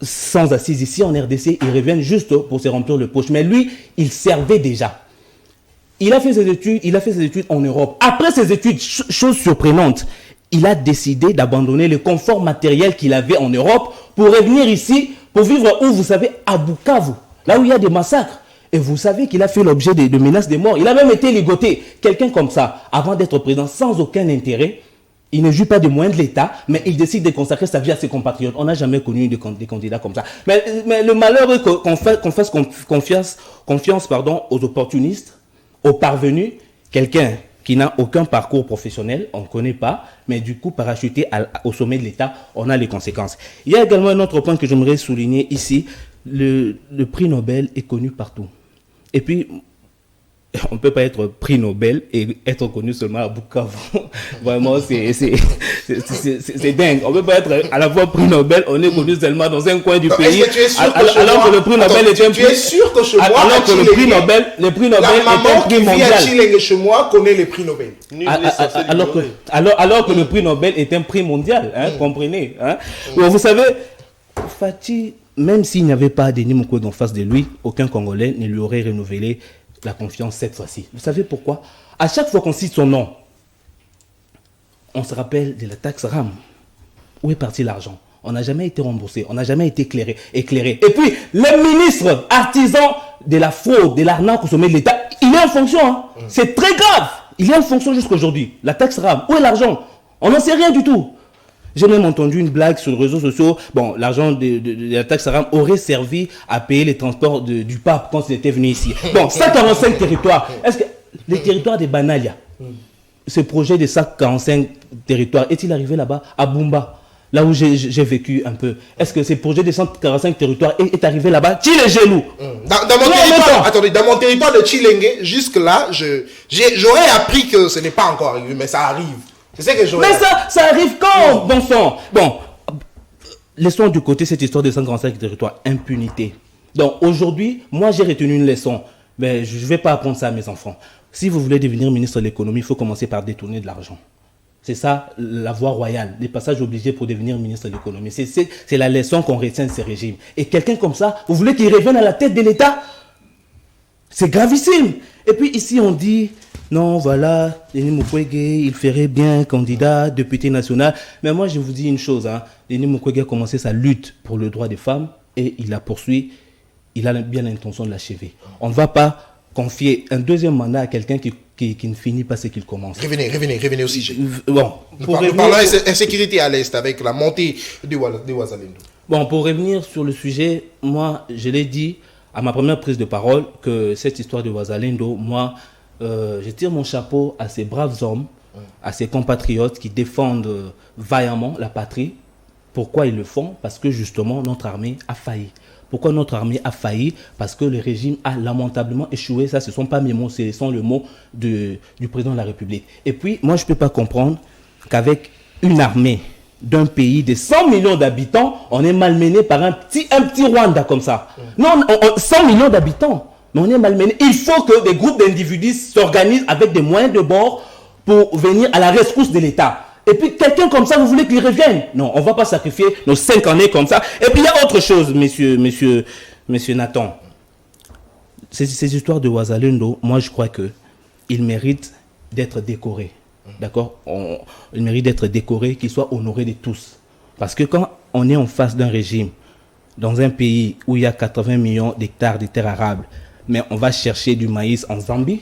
sans assise ici en RDC, ils reviennent juste pour se remplir le poche. Mais lui, il servait déjà. Il a fait ses études en Europe. Après ses études, chose surprenante, il a décidé d'abandonner le confort matériel qu'il avait en Europe pour revenir ici, pour vivre où, vous savez, à Bukavu, là où il y a des massacres. Et vous savez qu'il a fait l'objet de menaces de mort. Il a même été ligoté. Quelqu'un comme ça, avant d'être président, sans aucun intérêt, il ne joue pas des moyens de l'État, mais il décide de consacrer sa vie à ses compatriotes. On n'a jamais connu des candidats comme ça. Mais le malheur est qu'on fasse confiance aux opportunistes, aux parvenus, quelqu'un qui n'a aucun parcours professionnel, on ne connaît pas, mais du coup, parachuté au sommet de l'État, on a les conséquences. Il y a également un autre point que j'aimerais souligner ici. Le prix Nobel est connu partout. Et puis, on ne peut pas être prix Nobel et être connu seulement à Bukavu. Vraiment, c'est dingue. On ne peut pas être à la fois prix Nobel, on est connu seulement dans un coin du pays. Alors que le prix Nobel est un prix. Tu es sûr que chez moi, alors que le prix Nobel est un prix mondial. La maman chez moi connaît les prix Nobel. Alors que le prix Nobel est un prix mondial, comprenez. Donc, vous savez, Faty, même s'il n'y avait pas Denis Mukwege en face de lui, aucun Congolais ne lui aurait renouvelé la confiance cette fois-ci. Vous savez pourquoi? À chaque fois qu'on cite son nom, on se rappelle de la taxe RAM. Où est parti l'argent? On n'a jamais été remboursé, on n'a jamais été éclairé. Et puis, le ministre artisan de la fraude, de l'arnaque au sommet de l'État, il est en fonction. C'est très grave. Il est en fonction jusqu'à aujourd'hui. La taxe RAM, où est l'argent? On n'en sait rien du tout. J'ai même entendu une blague sur les réseaux sociaux. Bon, l'argent de la taxe RAM aurait servi à payer les transports du pape quand il était venu ici. Bon, 145 territoires. Est-ce que les territoires des Banalia, ce projet de 145 territoires, est-il arrivé là-bas, à Bumba, là où j'ai vécu un peu? Est-ce que ce projet de 145 territoires est arrivé là-bas? Chile Gelou. Dans mon territoire de Chilenge, jusque-là, j'aurais appris que ce n'est pas encore arrivé, mais ça arrive. Mais ça arrive quand, bon sang? Bon, laissons de côté cette histoire de 145 territoires, impunité. Donc aujourd'hui, moi j'ai retenu une leçon, mais je ne vais pas apprendre ça à mes enfants. Si vous voulez devenir ministre de l'économie, il faut commencer par détourner de l'argent. C'est ça la voie royale, les passages obligés pour devenir ministre de l'économie. C'est la leçon qu'on retient de ces régimes. Et quelqu'un comme ça, vous voulez qu'il revienne à la tête de l'État? C'est gravissime. Et puis ici on dit... Non, voilà, Denis Mukwege, il ferait bien candidat, député national. Mais moi, je vous dis une chose. Denis Mukwege a commencé sa lutte pour le droit des femmes et il la poursuit. Il a bien l'intention de l'achever. On ne va pas confier un deuxième mandat à quelqu'un qui ne finit pas ce qu'il commence. Revenez au sujet. Bon, nous parlons insécurité à l'Est avec la montée de Wazalendo. Bon, pour revenir sur le sujet, moi, je l'ai dit à ma première prise de parole que cette histoire de Wazalendo, moi... je tire mon chapeau à ces braves hommes, à ces compatriotes qui défendent vaillamment la patrie. Pourquoi ils le font? Parce que justement, notre armée a failli. Pourquoi notre armée a failli? Parce que le régime a lamentablement échoué. Ça, ce ne sont pas mes mots, ce sont les mots du président de la République. Et puis, moi, je ne peux pas comprendre qu'avec une armée d'un pays de 100 millions d'habitants, on est malmené par un petit Rwanda comme ça. Non, 100 millions d'habitants. Mais on est malmené. Il faut que des groupes d'individus s'organisent avec des moyens de bord pour venir à la rescousse de l'État. Et puis quelqu'un comme ça, vous voulez qu'il revienne? Non, on ne va pas sacrifier nos 5 années comme ça. Et puis il y a autre chose, monsieur Nathan. Ces histoires de Wazalendo, moi je crois qu'il mérite d'être décoré. D'accord? Il mérite d'être décoré, qu'il soit honoré de tous. Parce que quand on est en face d'un régime, dans un pays où il y a 80 millions d'hectares de terres arables, mais on va chercher du maïs en Zambie,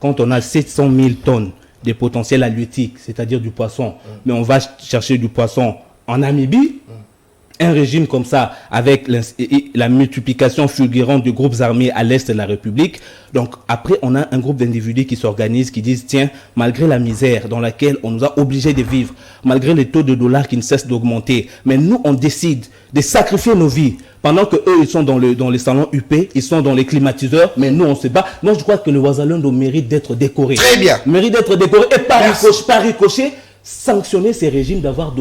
quand on a 700 000 tonnes de potentiel halieutique, c'est-à-dire du poisson, mais on va chercher du poisson en Namibie, un régime comme ça, avec la multiplication fulgurante de groupes armés à l'est de la République, donc après on a un groupe d'individus qui s'organisent, qui disent, tiens, malgré la misère dans laquelle on nous a obligés de vivre, malgré les taux de dollars qui ne cessent d'augmenter, mais nous on décide de sacrifier nos vies, pendant que eux ils sont dans les salons UP, ils sont dans les climatiseurs, mais nous on se bat. Moi je crois que le Wazalendo mérite d'être décoré. Très bien. Mérite d'être décoré et par ricochet, sanctionner ces régimes d'avoir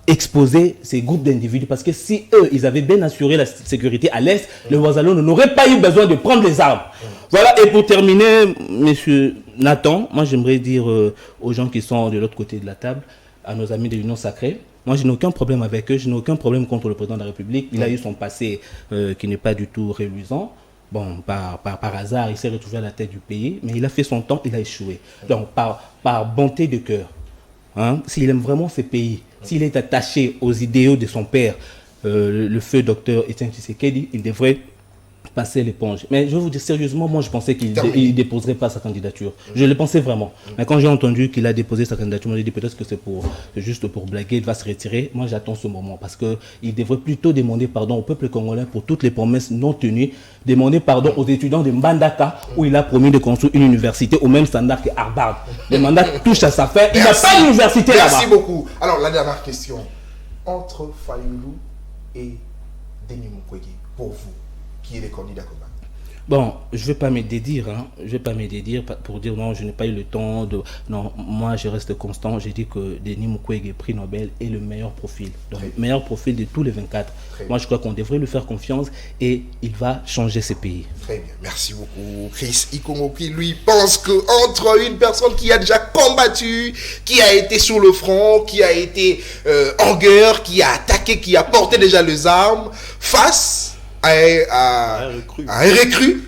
exposer ces groupes d'individus, parce que si eux, ils avaient bien assuré la sécurité à l'Est, le Wazalendo n'aurait pas eu besoin de prendre les armes. Voilà, et pour terminer, monsieur Nathan, moi j'aimerais dire aux gens qui sont de l'autre côté de la table, à nos amis de l'Union Sacrée, moi je n'ai aucun problème avec eux, je n'ai aucun problème contre le président de la République, il a eu son passé qui n'est pas du tout reluisant. Bon, par hasard, il s'est retrouvé à la tête du pays, mais il a fait son temps, il a échoué. Donc, par bonté de cœur, s'il aime vraiment ce pays, s'il est attaché aux idéaux de son père, le feu docteur Etienne Tshisekedi, il devrait passer l'éponge. Mais je vais vous dire sérieusement, moi je pensais qu'il ne déposerait pas sa candidature. Je le pensais vraiment. Mais quand j'ai entendu qu'il a déposé sa candidature, j'ai dit peut-être que c'est juste pour blaguer, il va se retirer. Moi j'attends ce moment parce qu'il devrait plutôt demander pardon au peuple congolais pour toutes les promesses non tenues, demander pardon aux étudiants de Mbandaka où il a promis de construire une université au même standard que Harvard. Le mandat touche à sa fin, il n'a pas d'université là-bas. Merci beaucoup. Alors la dernière question. Entre Fayulu et Denis Mukwege, pour vous, qui est le candidat commun? Bon, je ne vais pas me dédire, hein. Je vais pas me dédire pour dire non, je n'ai pas eu le temps de... Non, moi je reste constant. J'ai dit que Denis Mukwege, prix Nobel, est le meilleur profil. Donc, meilleur profil de tous les 24. Moi je crois qu'on devrait lui faire confiance et il va changer ce pays. Très bien, merci beaucoup. Chris Ikongo qui lui pense qu'entre une personne qui a déjà combattu, qui a été sur le front, qui a été en guerre, qui a attaqué, qui a porté déjà les armes, face à un recrue,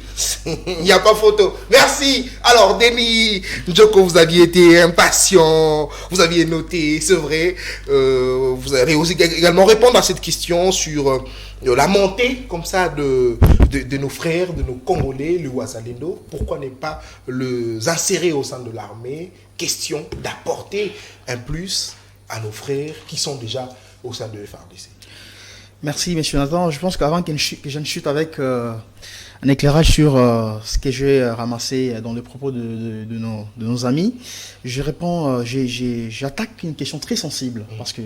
il n'y a pas photo. Merci. Alors, Denis Njoko, vous aviez été impatient, vous aviez noté, c'est vrai. Vous allez aussi également répondre à cette question sur la montée comme ça de nos frères, de nos Congolais, le Wazalendo. Pourquoi ne pas les insérer au sein de l'armée? Question d'apporter un plus à nos frères qui sont déjà au sein de FARDC. Merci, monsieur Nathan. Je pense qu'avant que je ne chute avec un éclairage sur ce que j'ai ramassé dans les propos de nos amis, je réponds, j'attaque une question très sensible. Parce que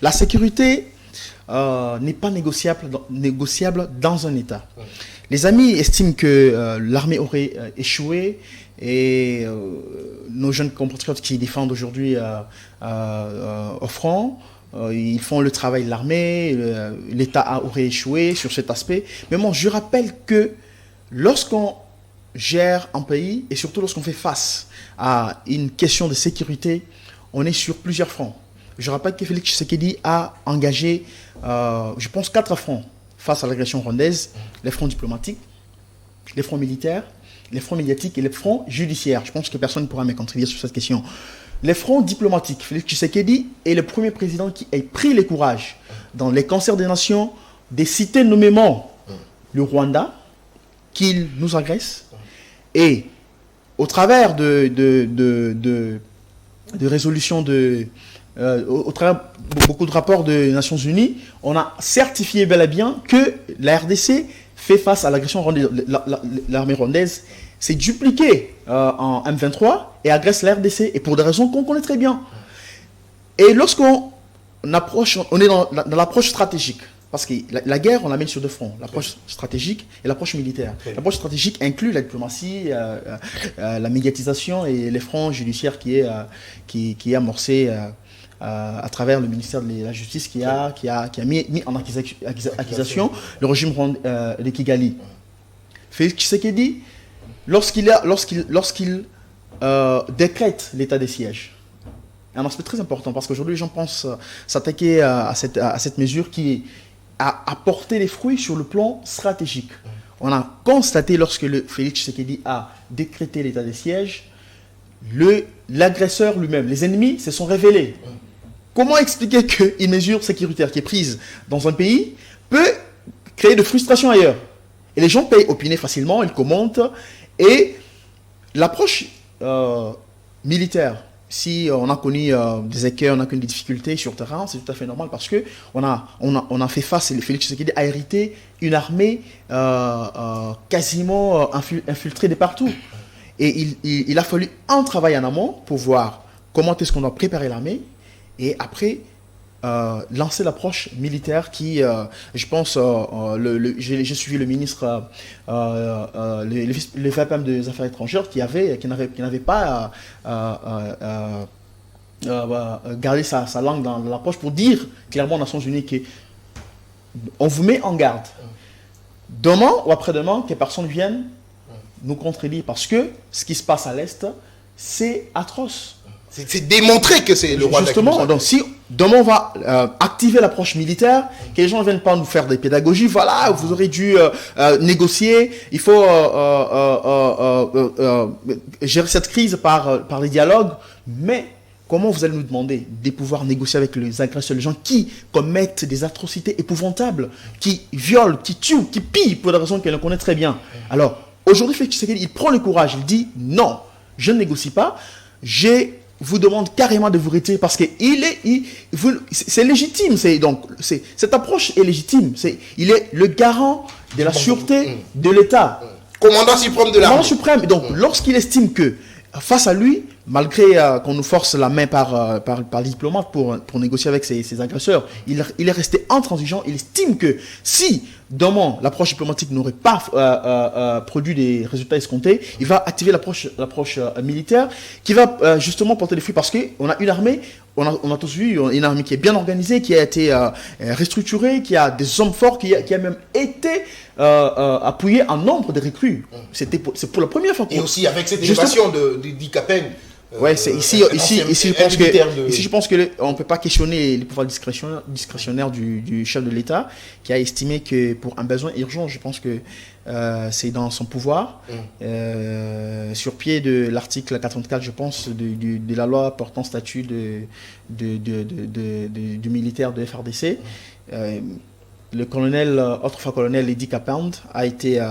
la sécurité n'est pas négociable dans un État. Les amis estiment que l'armée aurait échoué et nos jeunes compatriotes qui défendent aujourd'hui au front, ils font le travail de l'armée, l'État aurait échoué sur cet aspect. Mais moi, je rappelle que lorsqu'on gère un pays, et surtout lorsqu'on fait face à une question de sécurité, on est sur plusieurs fronts. Je rappelle que Félix Tshisekedi a engagé, je pense, 4 fronts face à l'agression rwandaise: les fronts diplomatiques, les fronts militaires, les fronts médiatiques et les fronts judiciaires. Je pense que personne ne pourra me contredire sur cette question. Les fronts diplomatiques, Félix Tshisekedi est le premier président qui a pris le courage, dans les concerts des nations, de citer nommément le Rwanda, qu'il nous agresse, et au travers de résolutions au travers de beaucoup de rapports des Nations Unies, on a certifié bel et bien que la RDC fait face à l'agression rwandaise. L'armée rwandaise s'est dupliquée en M23 et agresse la RDC, et pour des raisons qu'on connaît très bien. Et lorsqu'on approche, on est dans l'approche stratégique, parce que la guerre, on la met sur 2 fronts, l'approche stratégique et l'approche militaire. L'approche stratégique inclut la diplomatie, la médiatisation et les fronts judiciaires qui est amorcé à travers le ministère de la Justice qui a mis en accusation le régime de Kigali. Félix Tshisekedi, lorsqu'il décrète l'état de siège, un aspect très important, parce qu'aujourd'hui les gens pensent s'attaquer à cette mesure qui a apporté les fruits sur le plan stratégique. On a constaté, lorsque Félix Tshisekedi a décrété l'état de siège, l'agresseur lui-même, les ennemis se sont révélés. Comment expliquer qu'une mesure sécuritaire qui est prise dans un pays peut créer de frustration ailleurs? Et les gens peuvent opiner facilement, ils commentent. Et l'approche militaire, si on a connu des écueils, on a connu des difficultés sur le terrain, c'est tout à fait normal, parce qu'on a fait face, et Félix Tshisekedi a hérité une armée quasiment infiltrée de partout. Et il a fallu un travail en amont pour voir comment est-ce qu'on doit préparer l'armée, et après lancer l'approche militaire qui, je pense, j'ai suivi le ministre, le VAPM des Affaires étrangères qui n'avait pas gardé sa langue dans l'approche pour dire clairement aux Nations Unies qu'on vous met en garde. Demain ou après-demain, que personne vienne nous contredire, parce que ce qui se passe à l'Est, c'est atroce. C'est démontré que c'est le roi. Justement, donc si demain on va activer l'approche militaire, que les gens ne viennent pas nous faire des pédagogies, voilà, vous aurez dû négocier, il faut gérer cette crise par les dialogues, mais comment vous allez nous demander de pouvoir négocier avec les agresseurs, les gens qui commettent des atrocités épouvantables, qui violent, qui tuent, qui pillent pour des raisons qu'elle connaît très bien? Alors, aujourd'hui, Félix Tshisekedi, il prend le courage, il dit non, je ne négocie pas, vous demande carrément de vous retirer, parce que c'est légitime. Cette approche est légitime. Il est le garant de la sûreté de l'État. Commandant suprême de l'armée. Commandant suprême. Donc, lorsqu'il estime que, face à lui, malgré qu'on nous force la main par diplomate pour négocier avec ses agresseurs, il est resté intransigeant. Il estime que si demain, l'approche diplomatique n'aurait pas produit des résultats escomptés, il va activer l'approche militaire qui va justement porter des fruits parce qu'on a une armée, on a tous vu une armée qui est bien organisée, qui a été restructurée, qui a des hommes forts, qui a même été appuyée en nombre de recrues. C'est pour la première fois. Et aussi avec cette innovation d'Ikapen. Ouais, c'est ici je pense que on peut pas questionner les pouvoirs discrétionnaires du chef de l'État qui a estimé que pour un besoin urgent, je pense que c'est dans son pouvoir, sur pied de l'article 84, je pense, de la loi portant statut du militaire de FRDC. Le colonel, autrefois colonel Eddy Kapand, a été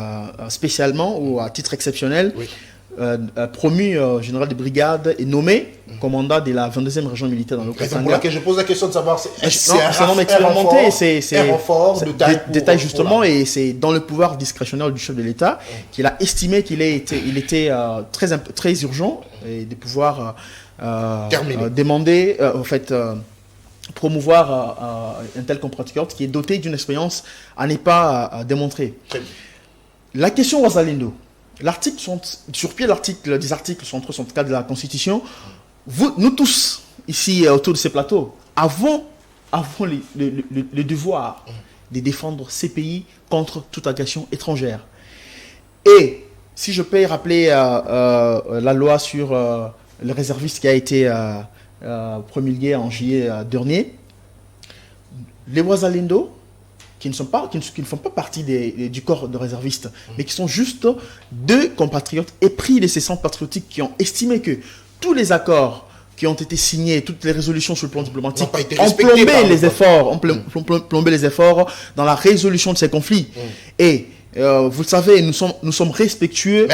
spécialement ou à titre exceptionnel promu général de brigade et nommé commandant de la 22e région militaire dans le Katanga. C'est pour laquelle je pose la question de savoir c'est un homme expérimenté, c'est un renfort de détail justement, et c'est dans le pouvoir discrétionnaire du chef de l'État qu'il a estimé qu'il était très urgent et de pouvoir demander promouvoir un tel compatriote qui est doté d'une expérience à ne pas démontrer. La question Rosalindo. Sur pied des articles 164 de la Constitution, nous tous, ici autour de ces plateaux, avons le devoir de défendre ces pays contre toute agression étrangère. Et si je peux rappeler la loi sur le réserviste qui a été promulguée en juillet dernier, les Wazalendo, qui ne font pas partie du corps de réservistes, mais qui sont juste deux compatriotes épris de ces centres patriotiques qui ont estimé que tous les accords qui ont été signés, toutes les résolutions sur le plan diplomatique ont plombé les efforts dans la résolution de ces conflits. Et vous le savez, nous sommes respectueux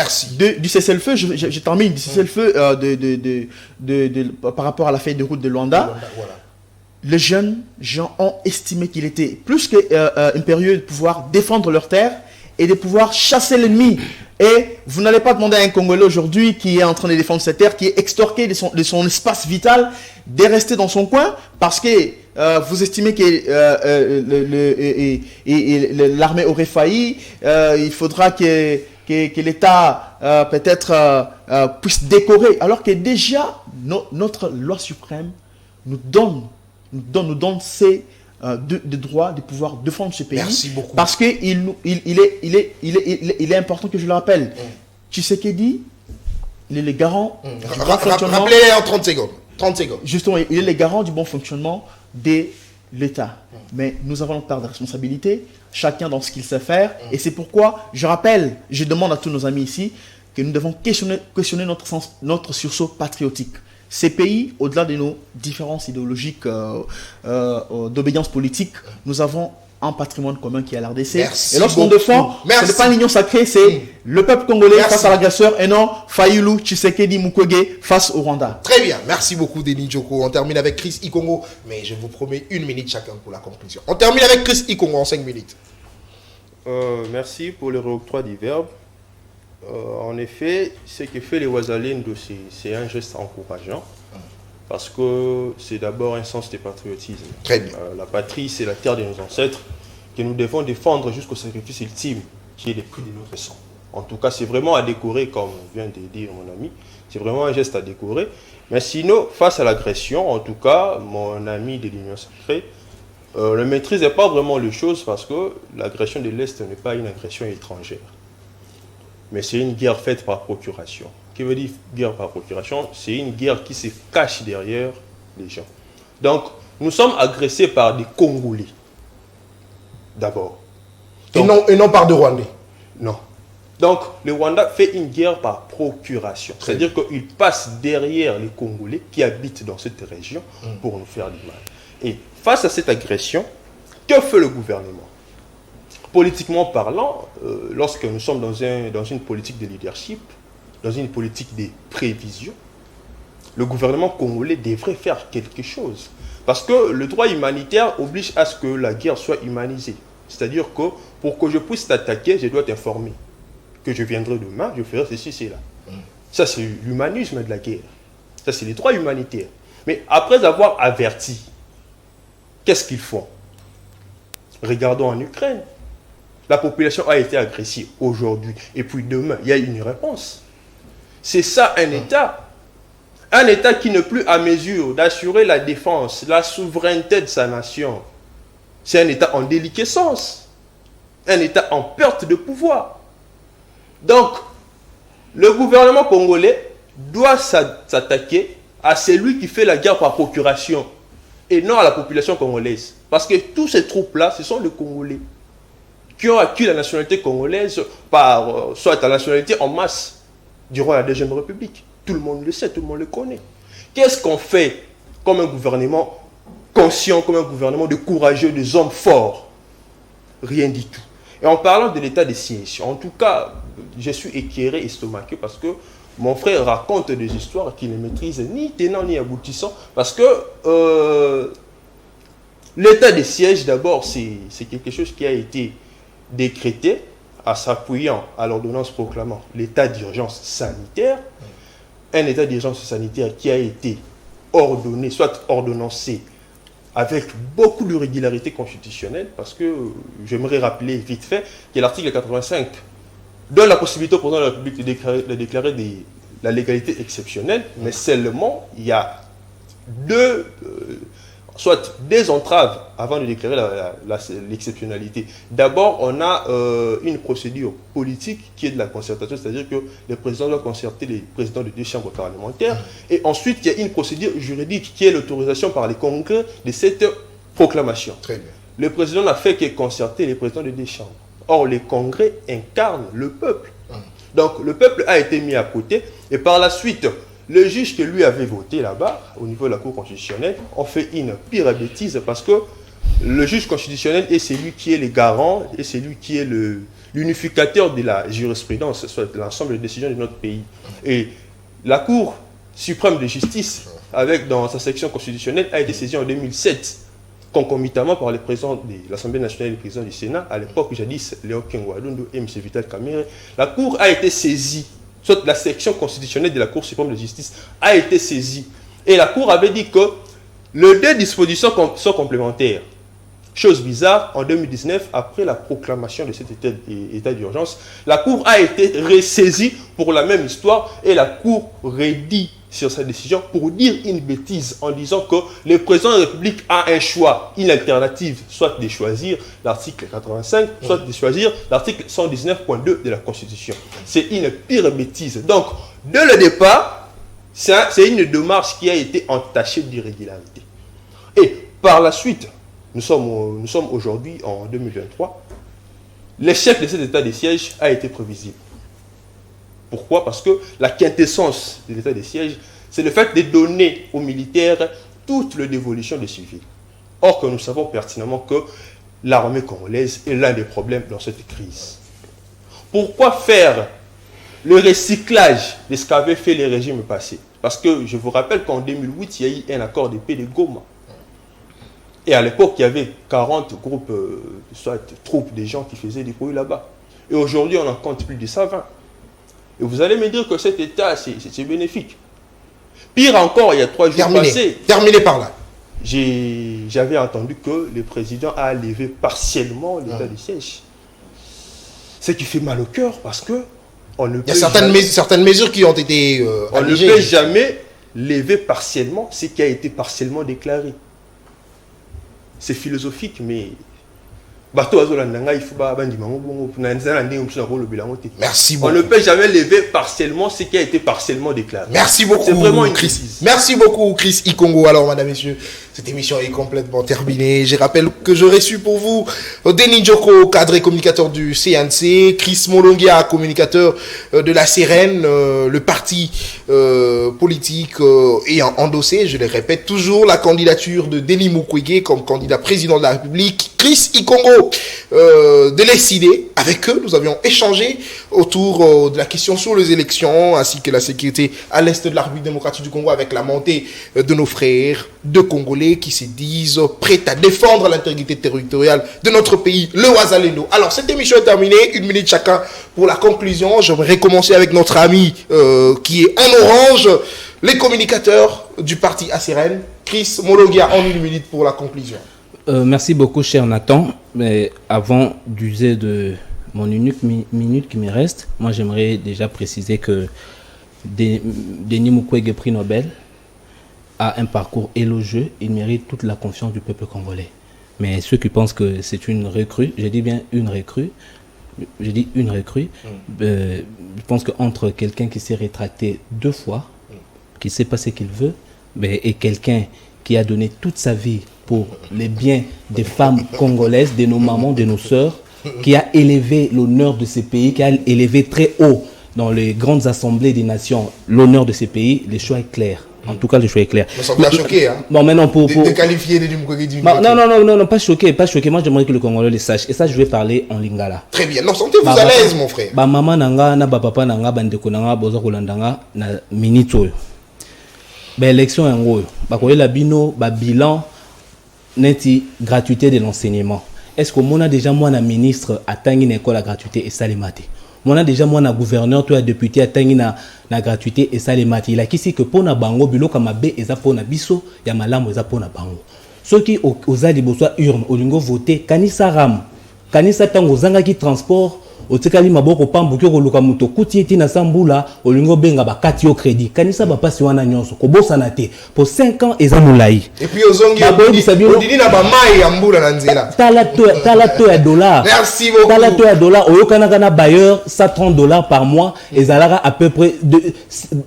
du cessez-le-feu. Je termine du cessez-le-feu par rapport à la feuille de route de Luanda. Voilà. Les jeunes gens ont estimé qu'il était plus qu'impérieux de pouvoir défendre leurs terres et de pouvoir chasser l'ennemi. Et vous n'allez pas demander à un Congolais aujourd'hui qui est en train de défendre ses terres, qui est extorqué de son espace vital, de rester dans son coin parce que vous estimez que l'armée aurait failli. Il faudra que l'État peut-être puisse décorer. Alors que déjà, notre loi suprême nous donne ces droits de pouvoir défendre ce pays. Merci beaucoup. Parce qu'il est important que je le rappelle. Tshisekedi, il est le garant du bon fonctionnement. Rappelez-les en 30 secondes. 30 secondes. Justement, il est le garant du bon fonctionnement de l'État. Mais nous avons notre part de responsabilité, chacun dans ce qu'il sait faire. Et c'est pourquoi je demande à tous nos amis ici que nous devons questionner notre sursaut patriotique. Ces pays, au-delà de nos différences idéologiques d'obédience politique, nous avons un patrimoine commun qui est la RDC. Et lorsqu'on défend, ce n'est pas l'union sacrée, c'est le peuple congolais face à l'agresseur et non Fayulu, Tshisekedi, Mukwege face au Rwanda. Très bien, merci beaucoup Denis Djoko. On termine avec Chris Ikongo, mais je vous promets 1 minute chacun pour la conclusion. On termine avec Chris Ikongo en 5 minutes. Merci pour le réoctroi du verbe. En effet, ce que fait les Wazalendo, c'est un geste encourageant, parce que c'est d'abord un sens de patriotisme. Très bien. La patrie, c'est la terre de nos ancêtres, que nous devons défendre jusqu'au sacrifice ultime, qui est le prix de notre sang. En tout cas, c'est vraiment à décorer, comme vient de dire mon ami, c'est vraiment un geste à décorer. Mais sinon, face à l'agression, en tout cas, mon ami de l'Union sacrée ne maîtrisait pas vraiment les choses, parce que l'agression de l'Est n'est pas une agression étrangère. Mais c'est une guerre faite par procuration. Qui veut dire guerre par procuration? C'est une guerre qui se cache derrière les gens. Donc, nous sommes agressés par des Congolais, d'abord. Et non par des Rwandais. Non. Donc, le Rwanda fait une guerre par procuration. C'est-à-dire qu'il passe derrière les Congolais qui habitent dans cette région pour nous faire du mal. Et face à cette agression, que fait le gouvernement? Politiquement parlant, lorsque nous sommes dans une politique de leadership, dans une politique de prévision, le gouvernement congolais devrait faire quelque chose. Parce que le droit humanitaire oblige à ce que la guerre soit humanisée. C'est-à-dire que pour que je puisse t'attaquer, je dois t'informer que je viendrai demain, je ferai ceci, cela. Ça, c'est l'humanisme de la guerre. Ça, c'est les droits humanitaires. Mais après avoir averti, qu'est-ce qu'ils font? Regardons en Ukraine. La population a été agressée aujourd'hui. Et puis demain, il y a une réponse. C'est ça un État. Un État qui n'est plus à mesure d'assurer la défense, la souveraineté de sa nation. C'est un État en déliquescence. Un État en perte de pouvoir. Donc, le gouvernement congolais doit s'attaquer à celui qui fait la guerre par procuration et non à la population congolaise. Parce que tous ces troupes-là, ce sont les Congolais qui ont acquis la nationalité congolaise par, soit la nationalité en masse durant la Deuxième République. Tout le monde le sait, tout le monde le connaît. Qu'est-ce qu'on fait comme un gouvernement conscient, comme un gouvernement de courageux, des hommes forts? Rien du tout. Et en parlant de l'état de siège, en tout cas, je suis éclairé, estomaqué, parce que mon frère raconte des histoires qu'il ne maîtrise ni tenant ni aboutissant, parce que l'état de siège, d'abord, c'est quelque chose qui a été décrété en s'appuyant à l'ordonnance proclamant l'état d'urgence sanitaire, un état d'urgence sanitaire qui a été ordonné, soit ordonnancé, avec beaucoup de régularité constitutionnelle, parce que j'aimerais rappeler vite fait que l'article 85 donne la possibilité au président de la République de déclarer la légalité exceptionnelle, mais seulement il y a soit des entraves avant de déclarer l'exceptionnalité. D'abord, on a une procédure politique qui est de la concertation, c'est-à-dire que le président doit concerter les présidents de 2 chambres parlementaires, et ensuite il y a une procédure juridique qui est l'autorisation par les congrès de cette proclamation. Très bien. Le président n'a fait que concerter les présidents de 2 chambres. Or, les congrès incarnent le peuple. Donc, le peuple a été mis à côté, et par la suite, le juge que lui avait voté là-bas, au niveau de la Cour constitutionnelle, ont fait une pire bêtise, parce que le juge constitutionnel est celui qui est le garant, et celui qui est l'unificateur de la jurisprudence, soit de l'ensemble des décisions de notre pays. Et la Cour suprême de justice, avec dans sa section constitutionnelle, a été saisie en 2007, concomitamment par les présidents de l'Assemblée nationale et les présidents du Sénat, à l'époque jadis Léo Kengouadondo et M. Vital Kamerhe. La Cour a été saisie, soit la section constitutionnelle de la Cour suprême de justice a été saisie. Et la Cour avait dit que les 2 dispositions sont complémentaires. Chose bizarre, en 2019, après la proclamation de cet état d'urgence, la Cour a été ressaisie pour la même histoire, et la Cour redit sur sa décision pour dire une bêtise en disant que le président de la République a un choix, une alternative, soit de choisir l'article 85, soit de choisir l'article 119.2 de la Constitution. C'est une pire bêtise. Donc, dès le départ, c'est une démarche qui a été entachée d'irrégularité. Et par la suite, nous sommes aujourd'hui en 2023, l'échec de cet état de siège a été prévisible. Pourquoi? Parce que la quintessence de l'état de siège, c'est le fait de donner aux militaires toute la dévolution des civils. Or que nous savons pertinemment que l'armée congolaise est l'un des problèmes dans cette crise. Pourquoi faire le recyclage de ce qu'avaient fait les régimes passés? Parce que je vous rappelle qu'en 2008, il y a eu un accord de paix de Goma. Et à l'époque, il y avait 40 groupes, soit troupes de gens qui faisaient des bruits là-bas. Et aujourd'hui, on en compte plus de 120. Et vous allez me dire que cet état, c'est bénéfique. Pire encore, il y a 3 jours passés. Terminé par là. J'avais entendu que le président a levé partiellement l'état de siège. Ce qui fait mal au cœur, parce que on ne peut il y a certaines mesures qui ont été on ne peut jamais lever partiellement ce qui a été partiellement déclaré. C'est philosophique, mais merci beaucoup. On ne peut jamais lever partiellement ce qui a été partiellement déclaré. Merci beaucoup. C'est vraiment une Chris. crise. Merci beaucoup, Chris Ikongo. Alors, madame, messieurs, cette émission est complètement terminée. Je rappelle que j'aurais reçu pour vous Denis Djoko, cadre et communicateur du CNC, Chris Molongia, communicateur de la CRN, le parti politique ayant endossé, je le répète toujours, la candidature de Denis Mukwege comme candidat président de la République. Chris Ikongo de l'ECD. Avec eux, nous avions échangé autour de la question sur les élections ainsi que la sécurité à l'est de la République démocratique du Congo, avec la montée de nos frères de Congolais qui se disent prêts à défendre l'intégrité territoriale de notre pays, le Ouazalendo. Alors, cette émission est terminée, 1 minute chacun pour la conclusion. J'aimerais commencer avec notre ami qui est en orange, les communicateurs du parti ACRN. Chris Molongia, en 1 minute pour la conclusion. Merci beaucoup, cher Nathan. Mais avant d'user de mon unique minute qui me reste, moi j'aimerais déjà préciser que Denis Mukwege, prix Nobel, a un parcours élogieux. Il mérite toute la confiance du peuple congolais. Mais ceux qui pensent que c'est une recrue, je dis bien une recrue, je pense qu'entre quelqu'un qui s'est rétracté 2 fois, qui sait pas ce qu'il veut, et quelqu'un qui a donné toute sa vie pour les biens des femmes congolaises, de nos mamans, de nos sœurs, qui a élevé l'honneur de ces pays, qui a élevé très haut dans les grandes assemblées des nations l'honneur de ces pays, le choix est clair. En tout cas, le choix est clair. Mais ça vous a choqué, hein? Bon, maintenant pour de qualifier Denis Mukwege d'une non, pas choqué. Moi, j'aimerais que le Congolais le sache. Et ça, je vais parler en lingala. Très bien. Non, sentez-vous à l'aise, mon frère. Maman nanga, na papa nanga, bandeko nanga, bozo kolandanga, na minito. Élection en gros. La bino, bilan, neti gratuité de l'enseignement. Est-ce que moi, déjà, moi, na ministre, atteint une école à gratuité et ça les maté? Moi, déjà, moi, na gouverneur, toi, député, atteint na gratuité et ça les maté. Il a qui que pour na bango, bilo comme abe, et ça pour na biso, ya malamu, et ça pour na bango. Ceux qui osent liboso urne, au lingo voter, kanisa ram, kanisa tango zanga qui transport, otekali maboko pambuki koluka muto kuti eti na sambula olingo benga bakati au crédit kanisa bapasi wana nyonso kobosana te pour 5 ans eza mulai et puis ozongi odini na bamai ya mbula na nzela tala to ya dollar. Merci beaucoup. Tala to ya dollar oyokana kana bailleur $130 par mois ezalaka à peu près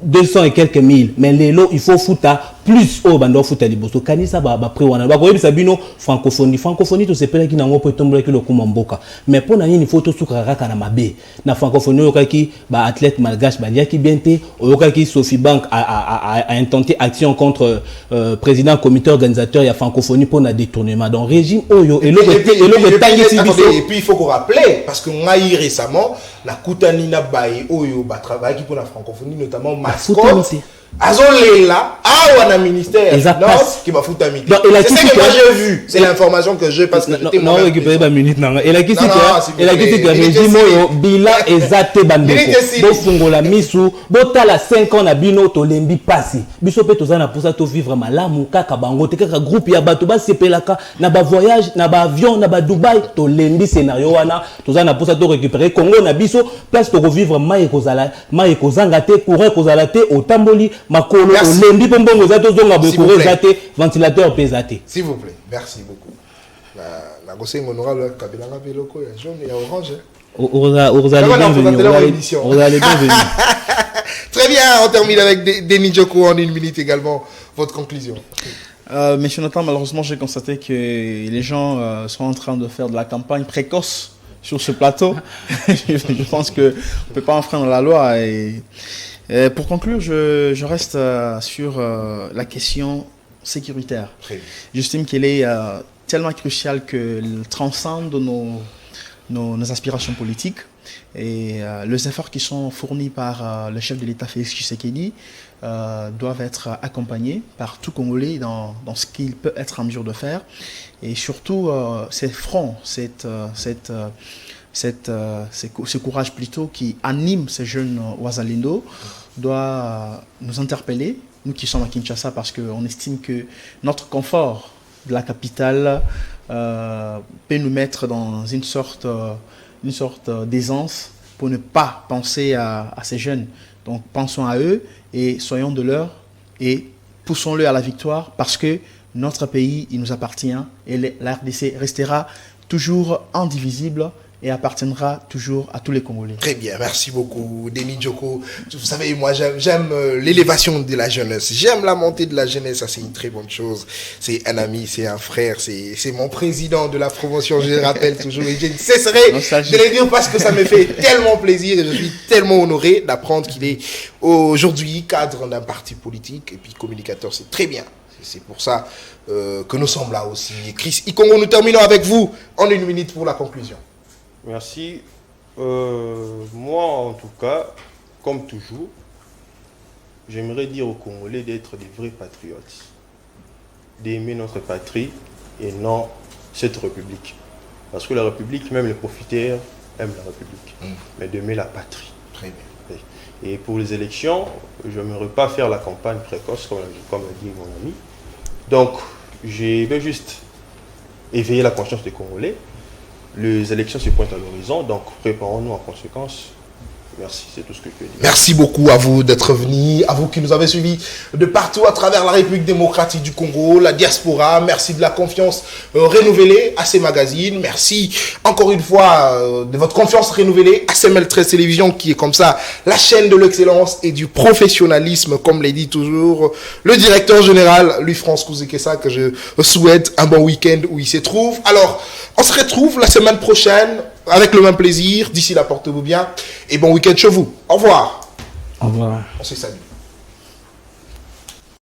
200 et quelques mille mais lelo il faut fouta plus au bando futa liboso kanisa ba prix wana ba koyebisa bino francophonie to sepela ki nango po tombola ki lokuma mboka mais pour na nini faut to sukara na mabe na francophonie okaki ba athlète malgache ba liaki bienté okaki Sophie Bank a intenté action contre président comité organisateur ya francophonie pour na détournement donc régime oyo et puis il faut qu'on rappelle parce que ngai récemment la kutani na baye oyo ba travail qui pour la francophonie notamment mascotte Azolela, awa na ministère qui va foutre à midi. C'est ce que moi j'ai vu. C'est l'information que j'ai parce que j'étais moi récupérer ma minute nanga. Et la qui que régime oyo bila ezate bandeko. Bo fungola misu, bo tala 5 ans na bino to lembi passé. Biso pe tozana pour ça to vivre malamu kaka bango te kaka groupe ya bato ba sepelaka na ba voyage na ba avion na ba Dubai to lembi scénario wana tozana pour ça to récupérer Congo na biso place to revivre mai kozanga te courant kozala te otamboli makolo olembi pombongo zato zonga bekore zate ventilateur pesate. S'il vous plaît, merci beaucoup. La gosengo honorable kabelanga peloko ya jaune et orange. Très bien, on termine avec Denis Djoko en 1 minute également. Votre conclusion. Monsieur Nathan, malheureusement, j'ai constaté que les gens sont en train de faire de la campagne précoce sur ce plateau. Je pense qu'on ne peut pas enfreindre la loi. Et pour conclure, je reste sur la question sécuritaire. J'estime qu'elle est tellement cruciale qu'elle transcende nos aspirations politiques. Et les efforts qui sont fournis par le chef de l'État, Félix Tshisekedi, doivent être accompagnés par tout Congolais dans ce qu'il peut être en mesure de faire. Et surtout, ces fronts, ce courage plutôt qui anime ces jeunes Ouazalindo doit nous interpeller, nous qui sommes à Kinshasa, parce qu'on estime que notre confort de la capitale peut nous mettre dans une sorte d'aisance pour ne pas penser à ces jeunes. Donc pensons à eux et soyons de leur et poussons-le à la victoire parce que notre pays, il nous appartient et la RDC restera toujours indivisible et appartiendra toujours à tous les Congolais. Très bien, merci beaucoup Denis Djoko. Vous savez, moi j'aime l'élévation de la jeunesse, j'aime la montée de la jeunesse, ça c'est une très bonne chose. C'est un ami, c'est un frère, c'est mon président de la promotion, je le rappelle toujours, et je ne cesserai de le dire parce que ça me fait tellement plaisir et je suis tellement honoré d'apprendre qu'il est aujourd'hui cadre d'un parti politique et puis communicateur, c'est très bien. C'est pour ça que nous sommes là aussi. Chris Ikongo, nous terminons avec vous en 1 minute pour la conclusion. Merci. Moi, en tout cas, comme toujours, j'aimerais dire aux Congolais d'être des vrais patriotes, d'aimer notre patrie et non cette République. Parce que la République, même les profiteurs aiment la République, mais d'aimer la patrie. Très bien. Et pour les élections, je n'aimerais pas faire la campagne précoce, comme l'a dit mon ami. Donc, je vais juste éveiller la conscience des Congolais. Les élections se pointent à l'horizon, donc préparons-nous en conséquence. Merci, c'est tout ce que je peux dire. Merci beaucoup à vous d'être venus, à vous qui nous avez suivis de partout à travers la République démocratique du Congo, la diaspora. Merci de la confiance renouvelée à ces magazines. Merci encore une fois de votre confiance renouvelée à CML13 Télévision qui est comme ça la chaîne de l'excellence et du professionnalisme, comme l'a dit toujours le directeur général Louis-France Kouzekessa, que je souhaite un bon week-end où il se trouve. Alors, on se retrouve la semaine prochaine avec le même plaisir. D'ici là, portez-vous bien et bon week-end chez vous. Au revoir. Au revoir. On se salue.